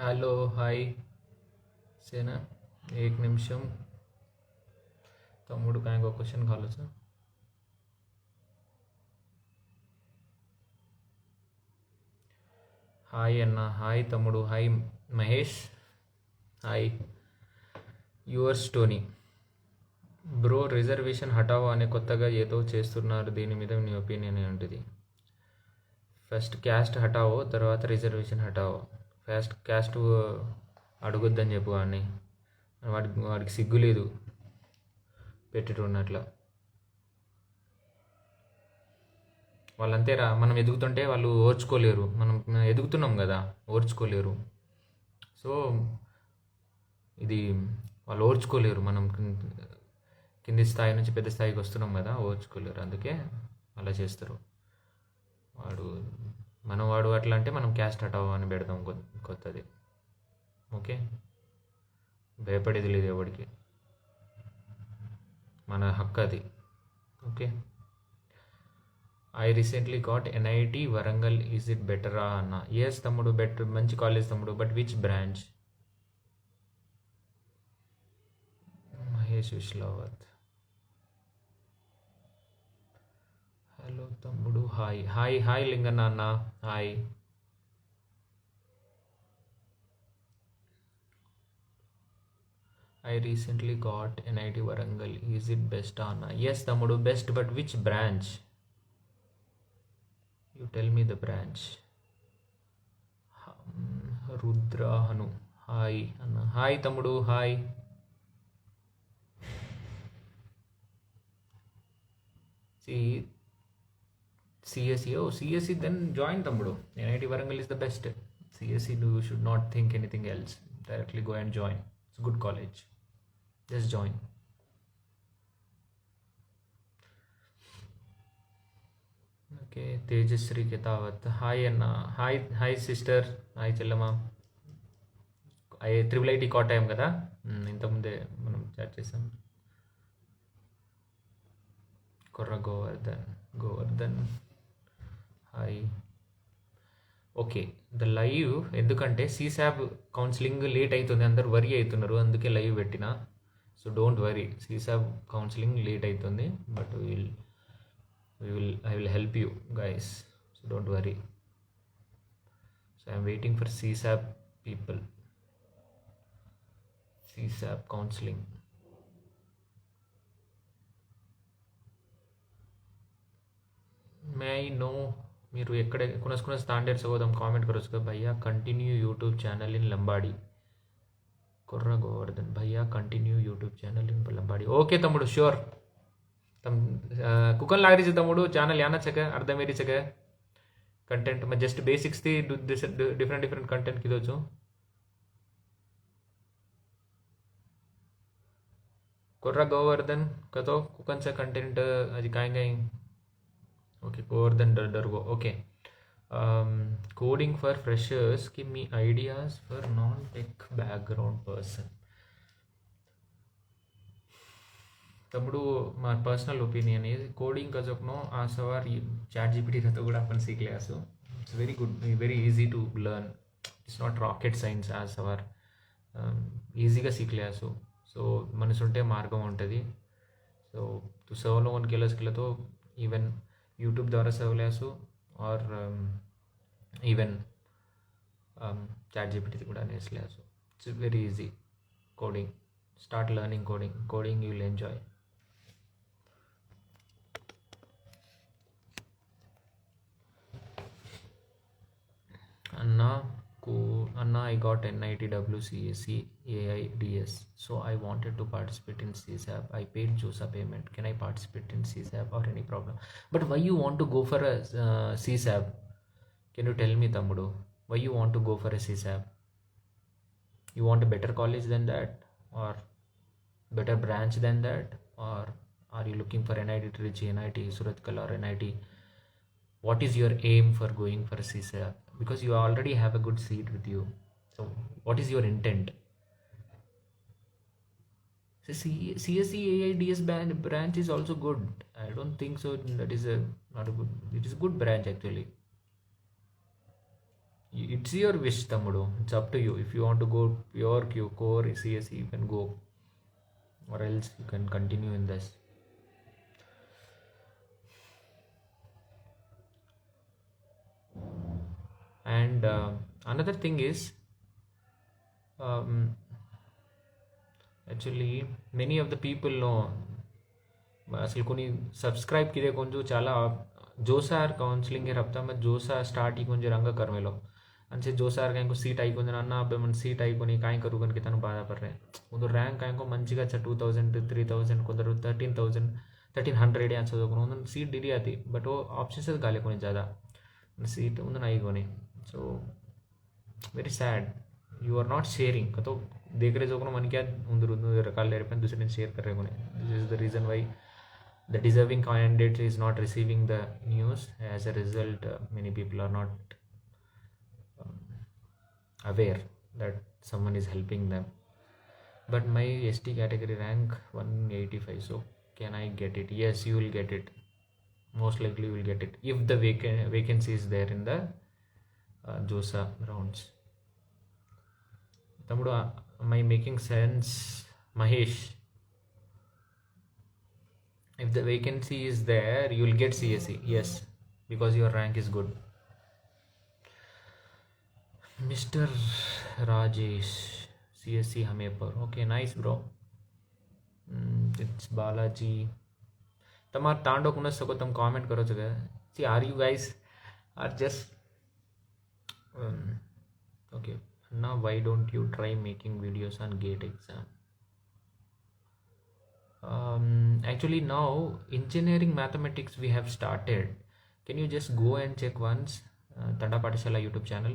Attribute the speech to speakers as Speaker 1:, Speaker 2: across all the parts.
Speaker 1: Hello hi सेना एक నిమిషం తమ్ముడు కాయకు ఒక క్వశ్చన్ కావాలి సార్. హాయ్ అన్న, హాయ్ తమ్ముడు, hi Mahesh, hi yours Tony bro. Reservation హటావో అనే కొత్తగా ఏదో చేస్తున్నారు, దీని మీద నీ ఒపీనియన్ ఏంటిది? ఫస్ట్ క్యాస్ట్ హటావో, తర్వాత రిజర్వేషన్ హటావో. ఫస్ట్ క్యాస్ట్ అడగొద్దని చెప్పు వాడిని, వాడికి సిగ్గు లేదు పెట్టేటోడిని అట్లా. వాళ్ళంతేరా, మనం ఎదుగుతుంటే వాళ్ళు ఓర్చుకోలేరు, మనం ఎదుగుతున్నాం కదా, ఓర్చుకోలేరు. సో ఇది వాళ్ళు ఓర్చుకోలేరు, మనం కింది స్థాయి నుంచి పెద్ద స్థాయికి వస్తున్నాం కదా, ఓర్చుకోలేరు, అందుకే అలా చేస్తారు. వాడు అట్లా అంటే మనం క్యాస్ట్ హటావో అని పెడతాం కొత్తది. ఓకే, భయపడేది లేదు ఎవరికి, మన హక్కు అది. Okay. I recently got NIT Warangal, is it బెటరా అన్న? ఎస్ తమ్ముడు, బెటర్, మంచి కాలేజ్ తమ్ముడు, but which branch? Mahesh Vishlavath. Hello తమ్ముడు, హాయ్ హాయ్ హాయ్ లింగన్న అన్న, hi. I recently got NIT Warangal, is it best అన్న? ఎస్ తమ్ముడు, best, but which branch? You tell me the branch. Rudrahanu, hi అన్న, హాయ్ తమ్ముడు, hi. CSE, oh CSE, then join తమ్ముడు. NIT Warangal is the best. CSE, you should not think anything else, directly go and join. It's a good college, just join. Okay, Tejasri Ketavath, hi అన్న, hi hi sister, hi చెల్లమ్మ. IIIT Kottayam కదా, ఇంతకుముందే మనం chat చేసాం. కొర్ర Govardhan hi. Okay, the live ఎందుకంటే సీసాబ్ counselling late అవుతుంది, అందరు worry అవుతున్నారు, అందుకే లైవ్ పెట్టిన. So don't worry, CSAB counselling late అవుతుంది, but I will help you guys, so don't worry. So I'm waiting for CSAB people, CSAB counselling. May I know మీరు ఎక్కడ कोणास स्टँडर्ड्स होदम कमेंट करो उसका भैया continue YouTube channel in Lambadi. Kurra Govardhan, भैया continue YouTube channel in Lambadi. Okay तमुडु, sure. तम कुकन लाग रही तमुडु चैनल याना चक अर्ध मेरी चक कंटेंट मैं जस्ट बेसिक्स थी डिफरेंट कंटेंट की दो कुर्रा गोवर्धन कतो कुकन से कंटेंट आज काएंगे. ఓకే, గోవర్ధన్ డర్గో. Okay, coding for freshers, give me ideas for non tech background person. तमुडू मार पर्सनल ओपिनियन इज कोडिंग का जो अपनो आ सवार चैट जीपीटी का तो गुड़ा अपन सीख ले आसो. It's very good, very easy to learn. It's not rocket science आ सवार ఈజీగా सीख ले आसो. సో మనసుంటే మార్గం ఉంటుంది. సో तू सर्व लोगन केला तो ఈవెన్ यूट्यूब द्वारा सर्वलेसु और इवन चैट जीपीटी కూడా నేర్చలేసు. It's very easy coding. Start learning coding you will enjoy. Anna, I got NIT WCSE AIDS, so I wanted to participate in CSAP. I paid JOSA payment. Can I participate in CSAP or any problem? But why you want to go for a CSAP? Can you tell me, Tamudu? Why you want to go for a CSAP? You want a better college than that, or better branch than that, or are you looking for NIT Trichy, NIT Surathkal, or NIT? What is your aim for going for a CSAP? Because you already have a good seat with you. So what is your intent? So CSE AIDS branch is also good. I don't think so that is not a good, it is a good branch actually. It's your wish, tamudu. It's up to you. If you want to go pure core CSE, you can go, or else you can continue in this. And another thing is, um, actually many of the people know, అసలు కొన్ని subscribe ಕಿದೆ ಕೊಂಚ చాలా ಜೋಸಾರ್ counselling ರಪ್ತಾ ಮತ್ತು JoSAA start ಈ ಕೊಂಚ ರಂಗ ಕರ್ಮೇಲೋ ಅಂಚೆ ಜೋಸಾರ್ ಕಾಯకు seat అయిపోయింది అన్న అబ్బాయి మన సీట్ అయిపోయి కాయ కరుగనికి తను బాధపడరే కొందరు ర్యాంక్ కాయకు మంచిగా 2000 3000 కొందరు 13000 1300 అని చదువుకుని ಒಂದೊಂದು సీట్ డిరి ఆతి బట్ ఓ ఆప్షన్స్ గాలే కొని ज़्यादा सीट उन्हें आई कोनी so very sad you are not sharing तो देख रहे जो को मन क्या उंदर उंदर रकाल ले रहे दूसरे दिन शेयर कर रहे कोने this is the reason why the deserving candidate is not receiving the news. As a result, many people are not um, aware that someone is helping them. But my ST category rank 185, so can I get it? Yes, you will get it. Most likely you will get it if the vacancy is there in the JOSA rounds. Tamudu, am I making sense, Mahesh? If the vacancy is there, you will get CSE. Yes, because your rank is good. Mr. Rajesh, CSE Hamepur. Okay, nice, bro. It's Balaji. તમાર તાંડો કુને શકો તમે કામેન્ટ કરો છો કે see are you guys are just okay now why don't you try making videos on GATE exam? Actually now engineering mathematics we have started. Can you just go and check once Tanda Patishala YouTube channel?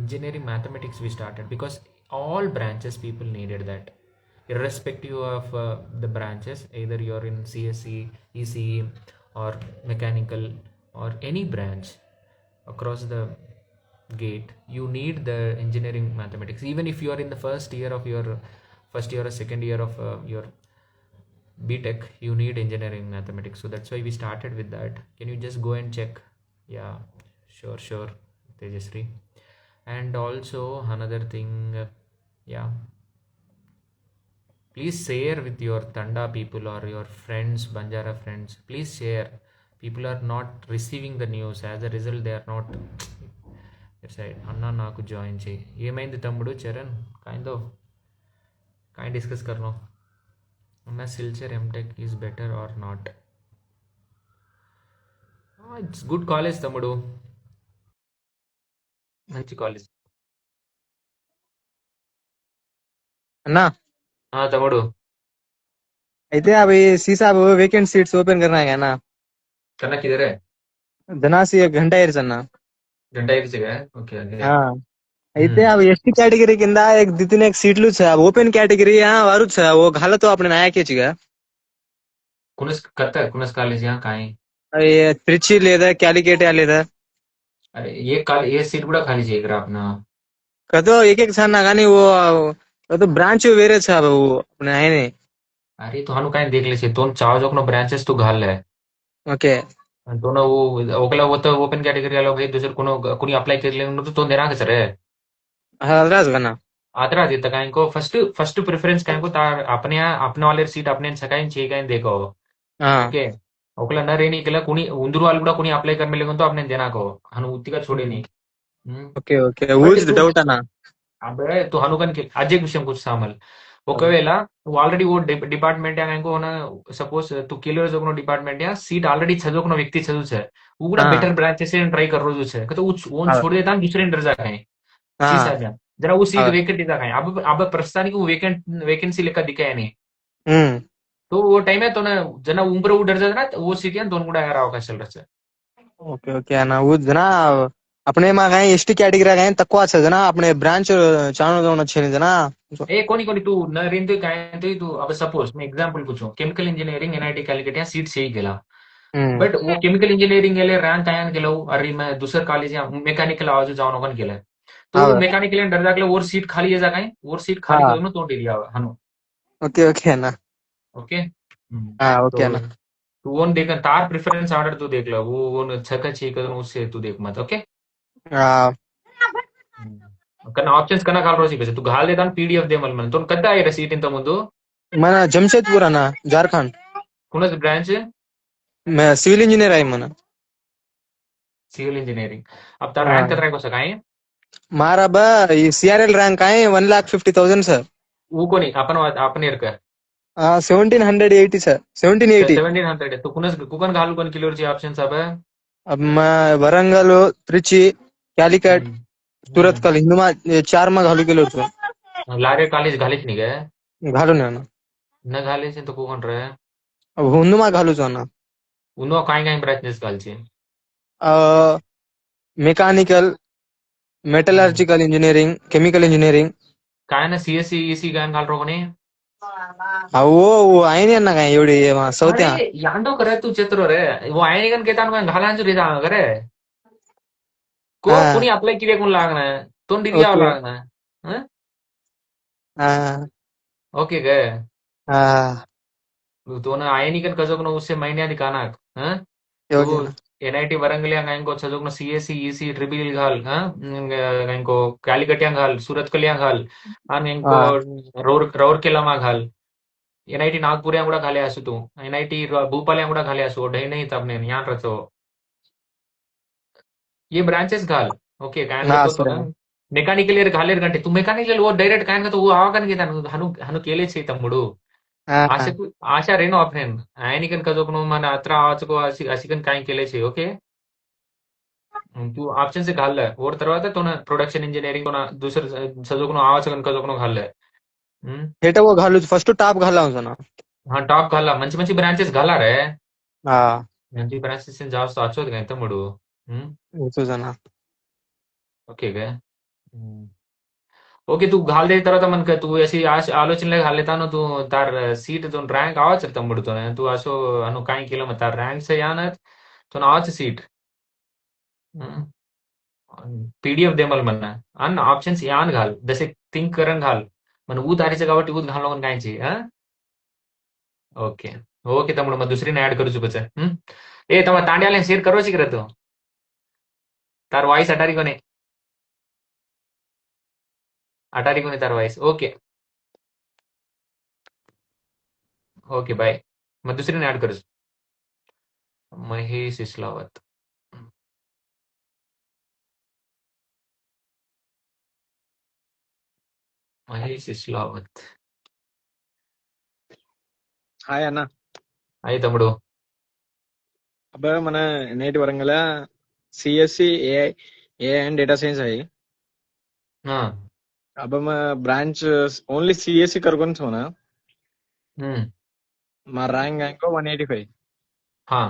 Speaker 1: Engineering mathematics we started because all branches people needed that, irrespective of the branches, either you're in CSE, ECE or mechanical or any branch across the GATE, you need the engineering mathematics. Even if you are in the first year or second year of your BTech, you need engineering mathematics. So that's why we started with that. Can you just go and check? Yeah, sure, Tejasri. And also another thing, yeah, please share with your Tanda people or your friends, Banjara friends. Please share. People are not receiving the news. As a result, they are not. Right. Anna naku join chey. ఏమైంది తమ్ముడు Charan? kind discuss करनो. Anna Silchar MTech is better or not? It's good college తమ్ముడు. మంచి college.
Speaker 2: अन्ना
Speaker 1: తమ్ముడు.
Speaker 2: అయితే अभी सीसा vacant seats open करना है ना
Speaker 1: करना किधर है?
Speaker 2: धनासी 1 घंटा इयर्स अन्ना
Speaker 1: घंटा एक जगह है. Okay okay.
Speaker 2: అయితే अभी एसटी कैटेगरी కింద एक దితిన एक सीटలు ओपन कैटेगरी वारू वो घाला तो अपने नया के छिगा
Speaker 1: कुनस करता है कुनस कॉलेज यहाँ कहाँ है?
Speaker 2: अरे त्रिची లేదా క్యాలికేట్ లేదా
Speaker 1: अरे ये सीट కూడా ఖాళీ చేయకరా अपना
Speaker 2: కదో एक సార్ ना కానీ वो तो ब्रांच వేరే సార్ वो अपने आए
Speaker 1: अरे तो हनु काय देख लेसे तो चाव जोक नो ब्रांचेस तू घाल है
Speaker 2: ओके
Speaker 1: तो ना वो ओकला वो तो ओपन कैटेगरी वाला भाई दूसरे कोनो कोनी अप्लाई कर ले तो देना के सर है
Speaker 2: हदराज गना
Speaker 1: आतरा देता काय को फर्स्ट प्रेफरेंस काय को तार अपने वाले सीट अपने सकाइन छे काय देखो ओके ओकला न रेनी केला कोनी उंदुर वाल కూడా कोनी अप्लाई कर मिलेगा तो अपने देना को हनु उतिका छोड़े नहीं
Speaker 2: ఓకే ఓకే ఊజ్ డౌట్ అన్న
Speaker 1: అబే तो हनु कन के अजय विषయం कुछ सामल ఒకవేళ నువ్వు ఆల్రెడీ ఓ డిపార్ట్మెంట్ सपोज तू केलो जो डिपार्टमेंट या सीट ऑलरेडी छजो कोनो व्यक्ति छजु छे वो गुड़ा बेटर ब्रांच से ट्राई कर रहो छे तो ओन छोड़ देता दूसरे इंटर जा कहीं सीसा जा जरा वो सीट वेकेंट जा कहीं अब प्रस्ताव को वेकेंसी लेकर दिखाया नहीं तो वो टाइम है तो ना जना उम्र वो डर जाता ना वो सीट या दोन गुड़ा यार అవకాశం चल रहा है
Speaker 2: ఓకే ఓకే అన్న वो जना अपने में गए एसटी कैटेगरी गए तक अच्छा जना अपने ब्रांच चाणो दोन अच्छे जना
Speaker 1: ए कोनी तू न रेन तो काय तो तू अब सपोज मैं एग्जांपल पूछूं केमिकल इंजीनियरिंग एनआईटी कैलकाटा या सीट सही गेला बट वो केमिकल इंजीनियरिंग गेले रँक आयन गेलो अरे मैं दूसर कॉलेज या मेकॅनिकल आवाज जाऊन ओकन गेले तो मेकॅनिकल डर जाकले और सीट खाली है जाकाय और सीट खाली करून तो एरिया हनु
Speaker 2: ओके ओके ना
Speaker 1: ओके
Speaker 2: हां ओके ना
Speaker 1: तू ओन देख तार प्रेफरेंस ऑर्डर तू देख लो वो छका छे कर उससे तू देख मत ओके కానీ ఆప్షన్స్ కన్నా కాల్ రోజు తू घाल देता पीडीएफ दे मला तो कद्दा आहे सीट इंत ముందు
Speaker 2: మన జంషేద్పూర్ అన్న జార్ఖండ్
Speaker 1: कुणाच ब्रांच
Speaker 2: సివిల్ ఇంజనీర్ आहे మన
Speaker 1: सिव्हिल इंजिनिअरिंग अब तार
Speaker 2: हाँ।
Speaker 1: रँक कतरा कसं काय
Speaker 2: मारा बा सीआरएल रैंक आए 1,50,000 सर
Speaker 1: वो कोणी आपण आपण येर का
Speaker 2: 1780 सर 1780
Speaker 1: 1700 तू कुणाच कुकन घालू कोण किलोची ऑप्शन अब
Speaker 2: अब मैं वरंगल त्रिची कैलिकट सूरत कल हिंदुमा 4 में घालू गेलो होतो
Speaker 1: लागे कॉलेज घालीच नाही काय
Speaker 2: घालू ना
Speaker 1: न घालेच तो कुकन रे
Speaker 2: अब हिंदुमा घालू ना
Speaker 1: उन्हो काय काय ब्रांचेस घालचे
Speaker 2: mechanical metallurgical engineering chemical engineering
Speaker 1: काय ना सीएससी ईसी काय घाल रो कोणी
Speaker 2: वो आहे ना काय एवढी सौत्या
Speaker 1: अरे यांडो करे तू चित्र रे वो आहे निकन केता घालांच रे जा करे को
Speaker 2: हाँ।
Speaker 1: कुणी अप्लाई किती कोण लागणार तोंड दिली यावं
Speaker 2: ओके
Speaker 1: लागणार हं?
Speaker 2: हाँ
Speaker 1: ओके काय
Speaker 2: हाँ
Speaker 1: तो ना आहे निकन कजोक न उससे महीने आधी कानाक हं?
Speaker 2: ओके
Speaker 1: तू
Speaker 2: ना
Speaker 1: एनआयटी वरंगल्या गायको सजोक न सीएससी ईसी ट्रिपल घाल गायको कालिकट्या घाल सूरत कल्या घाल आणि गायको
Speaker 2: हाँ
Speaker 1: రౌర్కెలామా घाल एनआईटी नागपुर కూడా घाले असू तू एनआईटी भूपाल కూడా घाले असू ढई नहीं तब ने यहाँ रचो ये ब्रांचेस घाल ओके काय
Speaker 2: ना
Speaker 1: तो
Speaker 2: सर
Speaker 1: మెకానికల్ ఇయర్ घालेर గంటే तू మెకానికల్ ఓ డైరెక్ట్ కాయన तो ఆవకन గీతాను హను హను కేలేచి తమ్ముడు
Speaker 2: हाँ
Speaker 1: ఆశకు ఆశ రేనో అప్నేన్ ఆయనికన్ కజోకను మన అత్ర ఆచకో అసికన్ కాయ కేలేచి ఓకే तू ऑप्शन से घाललं और తర్వాత तो ना प्रोडक्शन इंजिनिअरिंग ना दुसरं सजोकनो आवाचकन कजोकनो घाललं
Speaker 2: हेटा वो घालू फर्स्ट टॉप घाला ना
Speaker 1: हा टॉप घाला మంచి మంచి బ్రాంచెస్ घाला रे
Speaker 2: हाँ
Speaker 1: మంచి బ్రాంచెస్ జాస్తి వచ్చోదు కదా తమ్ముడు
Speaker 2: చూసానా
Speaker 1: ఓకే గా ओके तू घाल दे తర్వాత మనకు तू अशी ఆలోచనలే घालेता ना तू तार सीट तो रँक आवाच तम्मुడు तो तू असो अनु काय केलं मग तार रँक से यानत तो आवाच सीट पीडीएफ दे मला म्हणा आणि ऑप्शन्स यान घाल जसे थिंक करण घाल మన ఊ तारीचं కాబట్టి ఊ घालून कायची ओके ओके तम्मुడు मग दुसरीने ऍड करू चुकच ए तम तांड्याला शेअर करोची करे तो तार वाईस अटारी कोणी तार वाईस ओके ओके बाय मग दुसरीने ऍड करूच महेश इस्लावत మహేష్ ఇస్లావత్
Speaker 2: హాయ్ అన్న
Speaker 1: అయ్యి తమ్ముడు
Speaker 2: अब మన NIT Warangal CSE AI AI and data science आहे
Speaker 1: हा
Speaker 2: अब मैं ब्रांच ओनली सीएससी करकोन छो ना మా रैंक है 185
Speaker 1: हा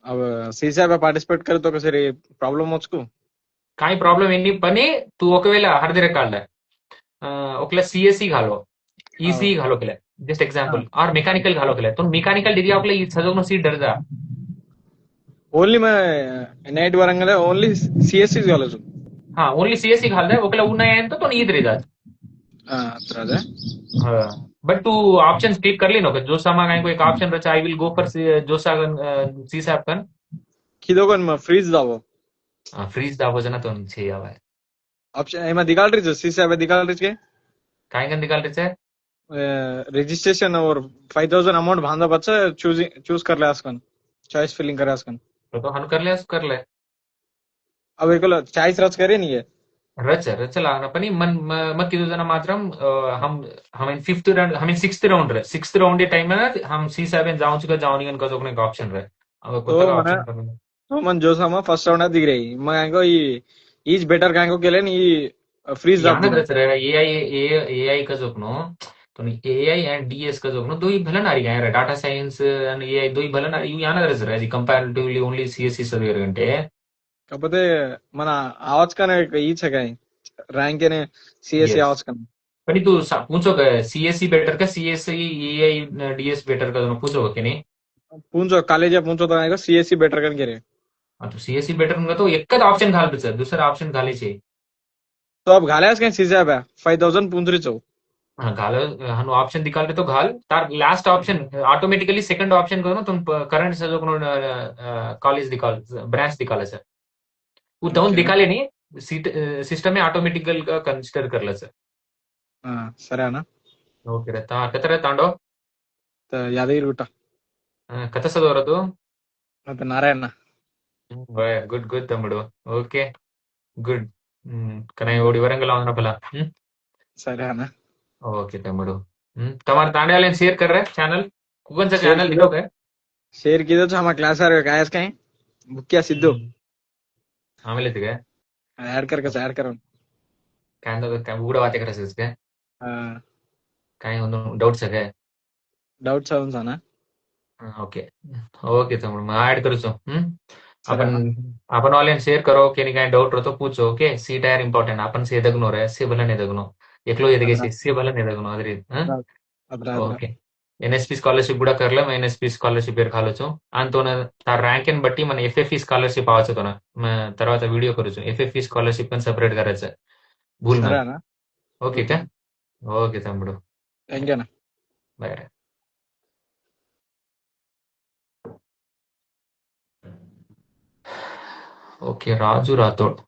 Speaker 2: अब सीसा पे पार्टिसिपेट करे तो कसरी प्रॉब्लम వచ్చకు
Speaker 1: काही प्रॉब्लेम ఎన్ని పని तू ఒకవేళ హర్దిరే కాళ్ళ ఒకవేళ सीएससी घालो ईसी घालो केला जस्ट एग्जांपल और मैकेनिकल घालो केला तो मैकेनिकल डिग्री आपले सजवनो सीट डरजा
Speaker 2: ओनली मैं नाइट वरंगल ओनली सीएससी घालतो
Speaker 1: हा ओनली सीएससी घालदा ఒకవేళ ఉన్నాయి అంటే तो ईद रे जात
Speaker 2: राजा
Speaker 1: बट तू ऑप्शन क्लिक कर ली नो जो सामा काय को एक ऑप्शन रचा आई विल गो फॉर जो सागन सी सैप कन
Speaker 2: किदोगन में फ्रीज दावो
Speaker 1: फ्रीज दावो जना तो छे आवा
Speaker 2: ऑप्शन एमा दिखाल रही सी सैप दिखाल रही के
Speaker 1: काय गन निकाल रहे छे
Speaker 2: रजिस्ट्रेशन और 5,000 अमाउंट बांधा बच्चा चूज कर ले आसकन चॉइस फिलिंग करे आसकन
Speaker 1: तो हन कर ले
Speaker 2: अब एक चॉइस रच करे नहीं है
Speaker 1: रच लागणार पण मन मग किती जण मात्र हम हमें फिफ्थ राउंड हमें सिक्स्थ राउंड ये टाइम है हम सी सेवन जाऊं चुका जाऊं नहीं का एक ऑप्शन रहे अब कोणता ऑप्शन
Speaker 2: तो मन जो सामा फर्स्ट राउंड दिख रही मैं कांको ई ఈజ్ బెటర్ కాంకో केले नी फ्रीज
Speaker 1: यानच रे एआई का जोकनो तो एआई एंड डीएस का जोकनो दो ही भलन आ रही है डाटा साइंस एंड एआई दो ही भलन आ रही यानच रे कंपैरेटिवली ओनली सीएससी सर्वे घंटे
Speaker 2: కాకపోతే మన आवाज का ఈచ్ है काय रैंक ने सीएससी आवाज का
Speaker 1: पण तू पूछो का सीएससी बेटर का सीएससी एआई डीएस बेटर का दोनों पूछो कि नहीं
Speaker 2: पूछो कॉलेज पूछो तो सीएससी बेटर कर गे
Speaker 1: तो सीएससी बेटर होगा तो एक ऑप्शन घाल सर दुसरा ऑप्शन घालायचे
Speaker 2: तो अब घाल्यास काय सीजॅब 5,000 पुंजरी चौ
Speaker 1: हाँ घाल हम ऑप्शन निकाल रहे तो घाल तार last option automatically second option करो तुम करंट से जो कॉलेज निकाल ब्रांच निकाला सर वो दोन निकाले नहीं सीट सिस्टम में ऑटोमेटिकल का कंसिडर करलं सर.
Speaker 2: సరే అన్న
Speaker 1: ओके रे कतर तांडो
Speaker 2: యాదగిరిగుట్ట
Speaker 1: कथा सदोरा तू
Speaker 2: ಮತ್ತೆ నారాయణ
Speaker 1: गुड गुड तम्मुडु ओके गुड कना एवढी वरंगल आवना पला
Speaker 2: సరే అన్న
Speaker 1: ओके तम्मुडु तुम्हारे तांडे वाले शेयर कर रहे चैनल कौन सा
Speaker 2: शेयर
Speaker 1: चैनल
Speaker 2: किया
Speaker 1: दिखोगे
Speaker 2: शेयर कीधो तो हमारा क्लास आ रहा है कहीं बुक किया सिद्धू
Speaker 1: आमेले तिगे
Speaker 2: ऐड करके ऐड करो
Speaker 1: काय उघडा वाते करायचं इसके काय डाउट्स आहे काय
Speaker 2: डाउट्स आहे उनसा ना
Speaker 1: ओके ओके तम्मुडु मैं ऐड करूचो
Speaker 2: सरे
Speaker 1: आपण
Speaker 2: अన్న
Speaker 1: आपण ऑनलाइन शेअर करो की काय डाउट रहतो पूछो ओके सीट आर इंपॉर्टेंट आपण से एदगनो रे से भला एदगनो एकलो एदगे से भला एदगनो ಅದ್ರಿ
Speaker 2: ಅದ್ರ
Speaker 1: ఓకే ఎన్ఎస్పి స్కాలర్షిప్ కూడా కర్లేం ఎన్ఎస్పి స్కాలర్షిప్ పేరు కాలొచ్చు అంతోన తార్ ర్యాంక్ ని బట్టి మన ఎఫ్ఎఫ్ఈ స్కాలర్షిప్ ఆవచ్చు తోన తర్వాత వీడియో కरूचो ఎఫ్ఎఫ్ఈ స్కాలర్షిప్ पण सेपरेट करायचं भूल
Speaker 2: సరే
Speaker 1: मत
Speaker 2: అన్న
Speaker 1: ओके का ओके तम्मुडु
Speaker 2: థ్యాంక్ యూ అన్న
Speaker 1: बाय ఓకే రాజు రాథోడ్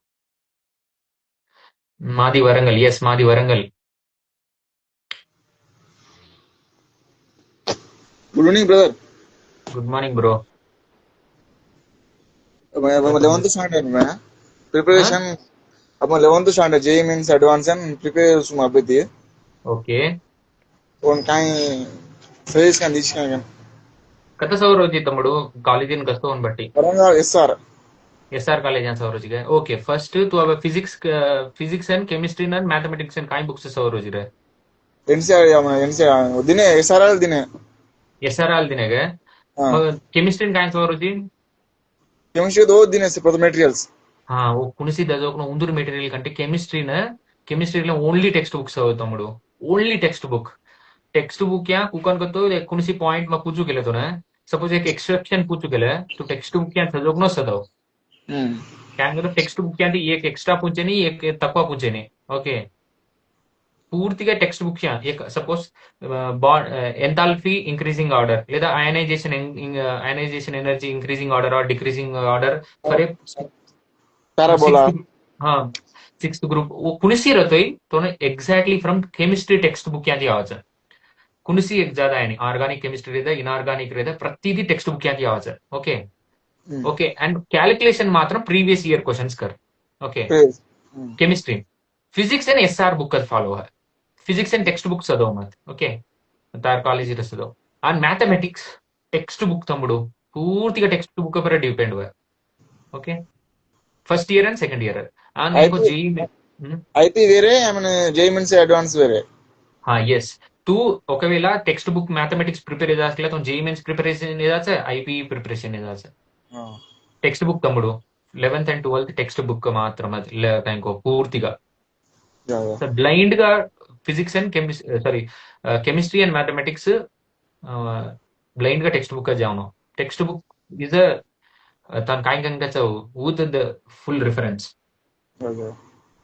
Speaker 1: మాది వరంగల్ ఎస్ మాది Warangal
Speaker 3: good evening brother
Speaker 1: good morning bro
Speaker 3: मैं 11th स्टैंडर्ड में प्रिपरेशन अब 11th standard JEE mains advance and prepare सुमा अभी
Speaker 1: ओके
Speaker 3: उन काई फेस का नीच का
Speaker 1: कत सौरोजी तम्मुडु ಕಾಲೇಜಿನ ಕಸ್ತೋನ್ ಬಟ್ಟಿ
Speaker 3: वरंगल एसआर
Speaker 1: एसआर कॉलेज ಅಂತ ಸೌರೋಜಿಗೆ ಓಕೆ ಫಸ್ಟ್ ತು अब physics and chemistry and mathematics and काई बुक्स सौरोजी रे
Speaker 3: एनसीआर या एनसीआर दिने एसआरएल दिने
Speaker 1: एसआर आल दिनेगे
Speaker 3: हां
Speaker 1: केमिस्ट्री एंड काई सौरोजी
Speaker 3: केमिस्ट्री दो दिने से पर मटेरियल्स
Speaker 1: ಹಾ ಓ ಕುಣಿಸಿ ದಜೋಕ್ನ ಉಂದುರ್ ಮೆಟೀರಿಯಲ್ ಕಂటే ಕೆಮಿಸ್ಟ್ರಿನ ಓನ್ಲಿ ಟೆಕ್ಸ್ಟ್ ಬುಕ್ಸ್ ಅವ ತಮ್ಮಡು ओनली टेक्स्ट बुक क्या कुकन करतो एकोणीसशे पॉइंट मग पूछू केलं तो ना सपोज एक एक्सेप्शन पूछू केलं तो टेक्स्ट बुक क्या सजोग न सदव क्या टेक्स्ट बुक क्या एक एक्स्ट्रा पूछे नहीं एक तक्वा पूछे नहीं ओके పూర్తిగా టెక్స్ట్ బుక్ एक सपोज ఎంథాల్పీ ఇంక్రీజింగ్ ఆర్డర్ లేదా ionisation energy increasing order or decreasing order for a
Speaker 3: parabola
Speaker 1: हाँ सिक्स्थ ग्रुप वो कुणसी रहतोय तो exactly from chemistry text book यादी आवाज कुणसी एक ज्यादा आहे ऑर्गॅनिक केमिस्ट्री रहता इनऑर्गॅनिक रहता प्रतीदी टेक्स्ट बुक यादी आवाज ओके ओके एंड कैलकुलेशन मात्र प्रीवियस ईयर क्वेश्चंस कर okay chemistry physics and SR book follow है फिजिक्स एंड टेक्स्ट बुक चदव मत ओके तार कॉलेज चदव అండ్ మ్యాథమెటిక్స్ టెక్స్ట్ బుక్ తమ్ముడు పూర్తిగా టెక్స్ట్ బుక్ పై డిపెండ్ అయ్యా okay first year and second year and నీకు జేఈ
Speaker 3: ఐపీ వేరే మన జేఈ మీన్స్ అడ్వాన్స్ వేరే
Speaker 1: हाँ यस तू ఒకవేళ టెక్స్ట్ బుక్ మ్యాథమెటిక్స్ ప్రిపేర్ చేయాలి तो जेई मेंस प्रिपरेशन ఏదాచే ఐపీ ప్రిపరేషన్ ఏదాచే టెక్స్ట్ బుక్ తమ్ముడు 11th and 12th text book మాత్రమే లేదంకో పూర్తిగా బ్లైండ్ గా physics and chemistry and mathematics blind का टेक्स्ट बुक का जाओ टेक्स्ट बुक इज तन काय काय with the full reference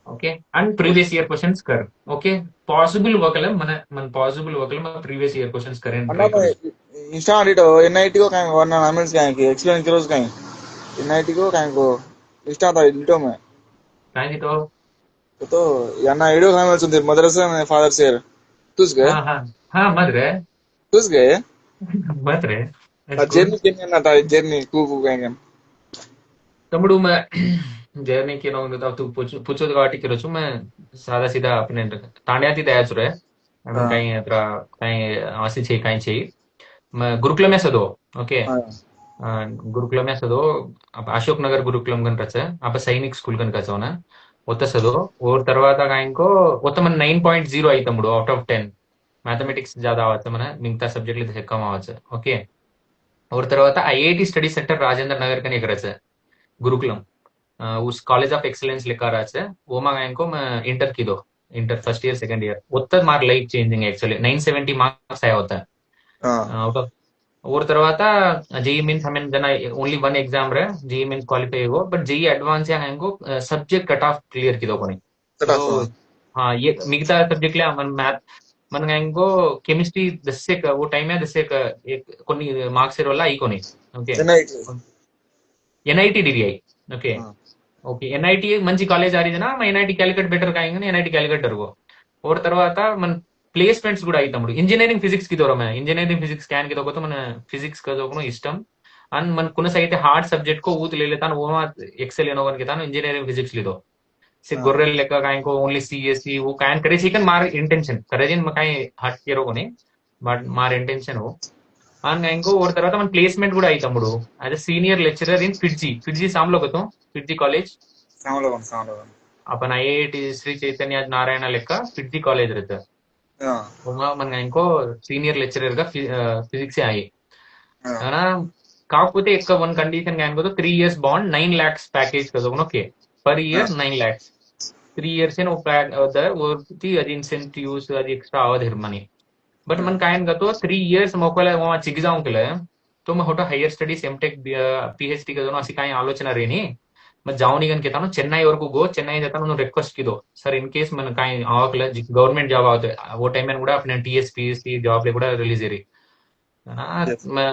Speaker 1: okay and previous year questions कर ओके पॉसिबल वकल मन पॉसिबल वकल मैं प्रीवियस ईयर क्वेश्चंस करें
Speaker 3: इंस्टा एडिट एनआईटी को काहे वरना नामेंस काहे कि एक्सप्लेन करो काहे एनआईटी को काहे को इंस्टा तो एडिटो में
Speaker 1: काहे
Speaker 3: तो याना एडियो काहे चुंदे मदरसा में फादर शेयर तुस गए
Speaker 1: हां हां मत रे
Speaker 3: तुस गए
Speaker 1: मत रे
Speaker 3: जर्नी केने ना ता जर्नी कू काहे
Speaker 1: तमड़ू मैं जर्नी के नो तू पूछो गाटी करो छु मैं सादा सीधा अपने तांड्याती दयाच रे काही अत्रा काही असे छे काही छे मैं गुरुकुलम में सदो ओके गुरुकुलम में सदो अशोक नगर गुरुकुलम गन रच आप सैनिक स्कूल गन कचो ना ఒత్త చదువు ఓర్ తర్వాత ఇంకో మొత్తం మన 9.0 आई తమ్ముడు అవుట్ ఆఫ్ 10 मैथमेटिक्स ज्यादा आवाज మన మిగతా సబ్జెక్టులు से कम आवाज ओके और తర్వాత IIT study centre Rajendra Nagar कने करायचं गुरुकुलम उस कॉलेज ऑफ एक्सलेंस लिखा रहा है वो मांगा इनको मैं इंटर की दो inter first year second year उत्तर mark life changing actually 970 marks आया होता है आउट ऑफ और తర్వాత जेई मींस हमें जना ओनली वन एग्जाम रहे जेई मींस क्वालिफाई हो बट जेई एडवांस या हैंगो सब्जेक्ट कट ऑफ क्लियर की दो कोनी तो हाँ ये मिगता सब्जेक्ट ले मन मैथ मन हैंगो केमिस्ट्री 10 से वो टाइम है 10 से एक कोनी मार्क्स वाला आई कोनी ओके एनआईटी डिग्री आई ओके ओके एनआईटी మంచి కాలేజ్ आ रही है ना मैं एनआईटी कैलकट बेटर కాయింగ్ एनआईटी कैलकट को और తర్వాత మన ప్లేస్మెంట్స్ కూడా అయి తమ్ముడు ఇంజనీరింగ్ ఫిజిక్స్ కి దూరం इंजीनियरिंग फिजिक्स कैन की तो मन फिजिक्स का जो इष्टम అండ్ మన कुछ అయితే హార్డ్ సబ్జెక్ట్ को ऊत ले लेता वो एक्सेल एनो के ताను इंजीनियरिंग फिजिक्स लीधो से गोर्रेल लेका काई को ओनली सीएससी वो कान करे छी मार इंटेंशन करे जिन काई हट केरो कोनी बट मार इंटेंशन हो అండ్ ఇంకో ఓర్ తర్వాత మన ప్లేస్మెంట్ కూడా అయి తమ్ముడు as a senior lecturer in FIITJEE సామ్లో గతం ఫిడ్జీ కాలేజ్
Speaker 3: सामलोगन
Speaker 1: अपन आईआईटी श्री चैतन्य नारायण लेख फिडजी कॉलेज रहता वहाँ मन इनको सीनियर लेक्चरर का फिजिक्स आई है ना కాకపోతే ఎక్క వన్ కండిషన్ గా అనుకో 3 ఇయర్స్ బాండ్ 9 lakhs पैकेज का दोनों के पर ईयर 9 lakhs 3 इयर्स है वो पैक अदर वो ती अज इंसेंटिव्स अज एक्स्ट्रा आवध मनी बट मन काय तो 3 इयर्स मोकला वहाँ चिक जाऊं के लिए तो मैं होटो हायर स्टडीज एमटेक पीएचडी का दोनों असी काय आलोचना रेनी मैं जाऊँ नहीं कहता हूँ चेन्नई और को गो चेन्नई जाता हूँ रिक्वेस्ट की दो सर इन केस मन काय आवकल गवर्नमेंट जॉब आते वो टाइम में अपने टीएसपीएससी जॉब ले रिलीज मैं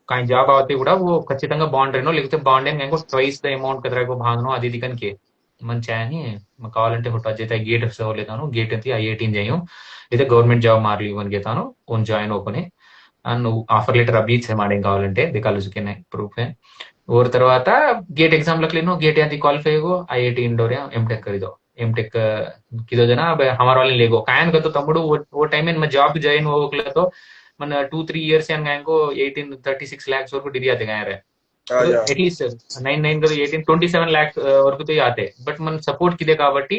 Speaker 1: कहीं జాబ్ అవుతే కూడా वो ఖచ్చితంగా బాండ్ రేనో లేకపోతే బాండ్ ఏం ఇంకో ట్వైస్ ద అమౌంట్ కదరా బాండ్నో అది ఇది కనుక मन चाहे मैं కావాలంటే ఫోటో అజైతే గేట్ సో లేతాను గేట్ అంతి ఐఐటీ చేయు లేదా గవర్నమెంట్ జాబ్ మార్లి వన్ గేతాను ఓన్ join open and offer letter అभी से माडें కావాలంటే दिखालो उसके ने प्रूफ है और తర్వాత गेट एग्जाम लग लेनो गेट यदि क्वालिफाई हो आईआईटी इंडोर या एमटेक कर दो एमटेक की दो जना अब हमारे वाले लेगो कायन का तो तमुडु वो टाइम में मैं जॉब ज्वाइन हो तो मन 2-3 इयर्स को 18-36 lakhs वరకు डिग्री आते गए रहे एटलीस्ट 9 का 18-27 lakhs వరకు तो आते बट मन सपोर्ट किदे కాబట్టి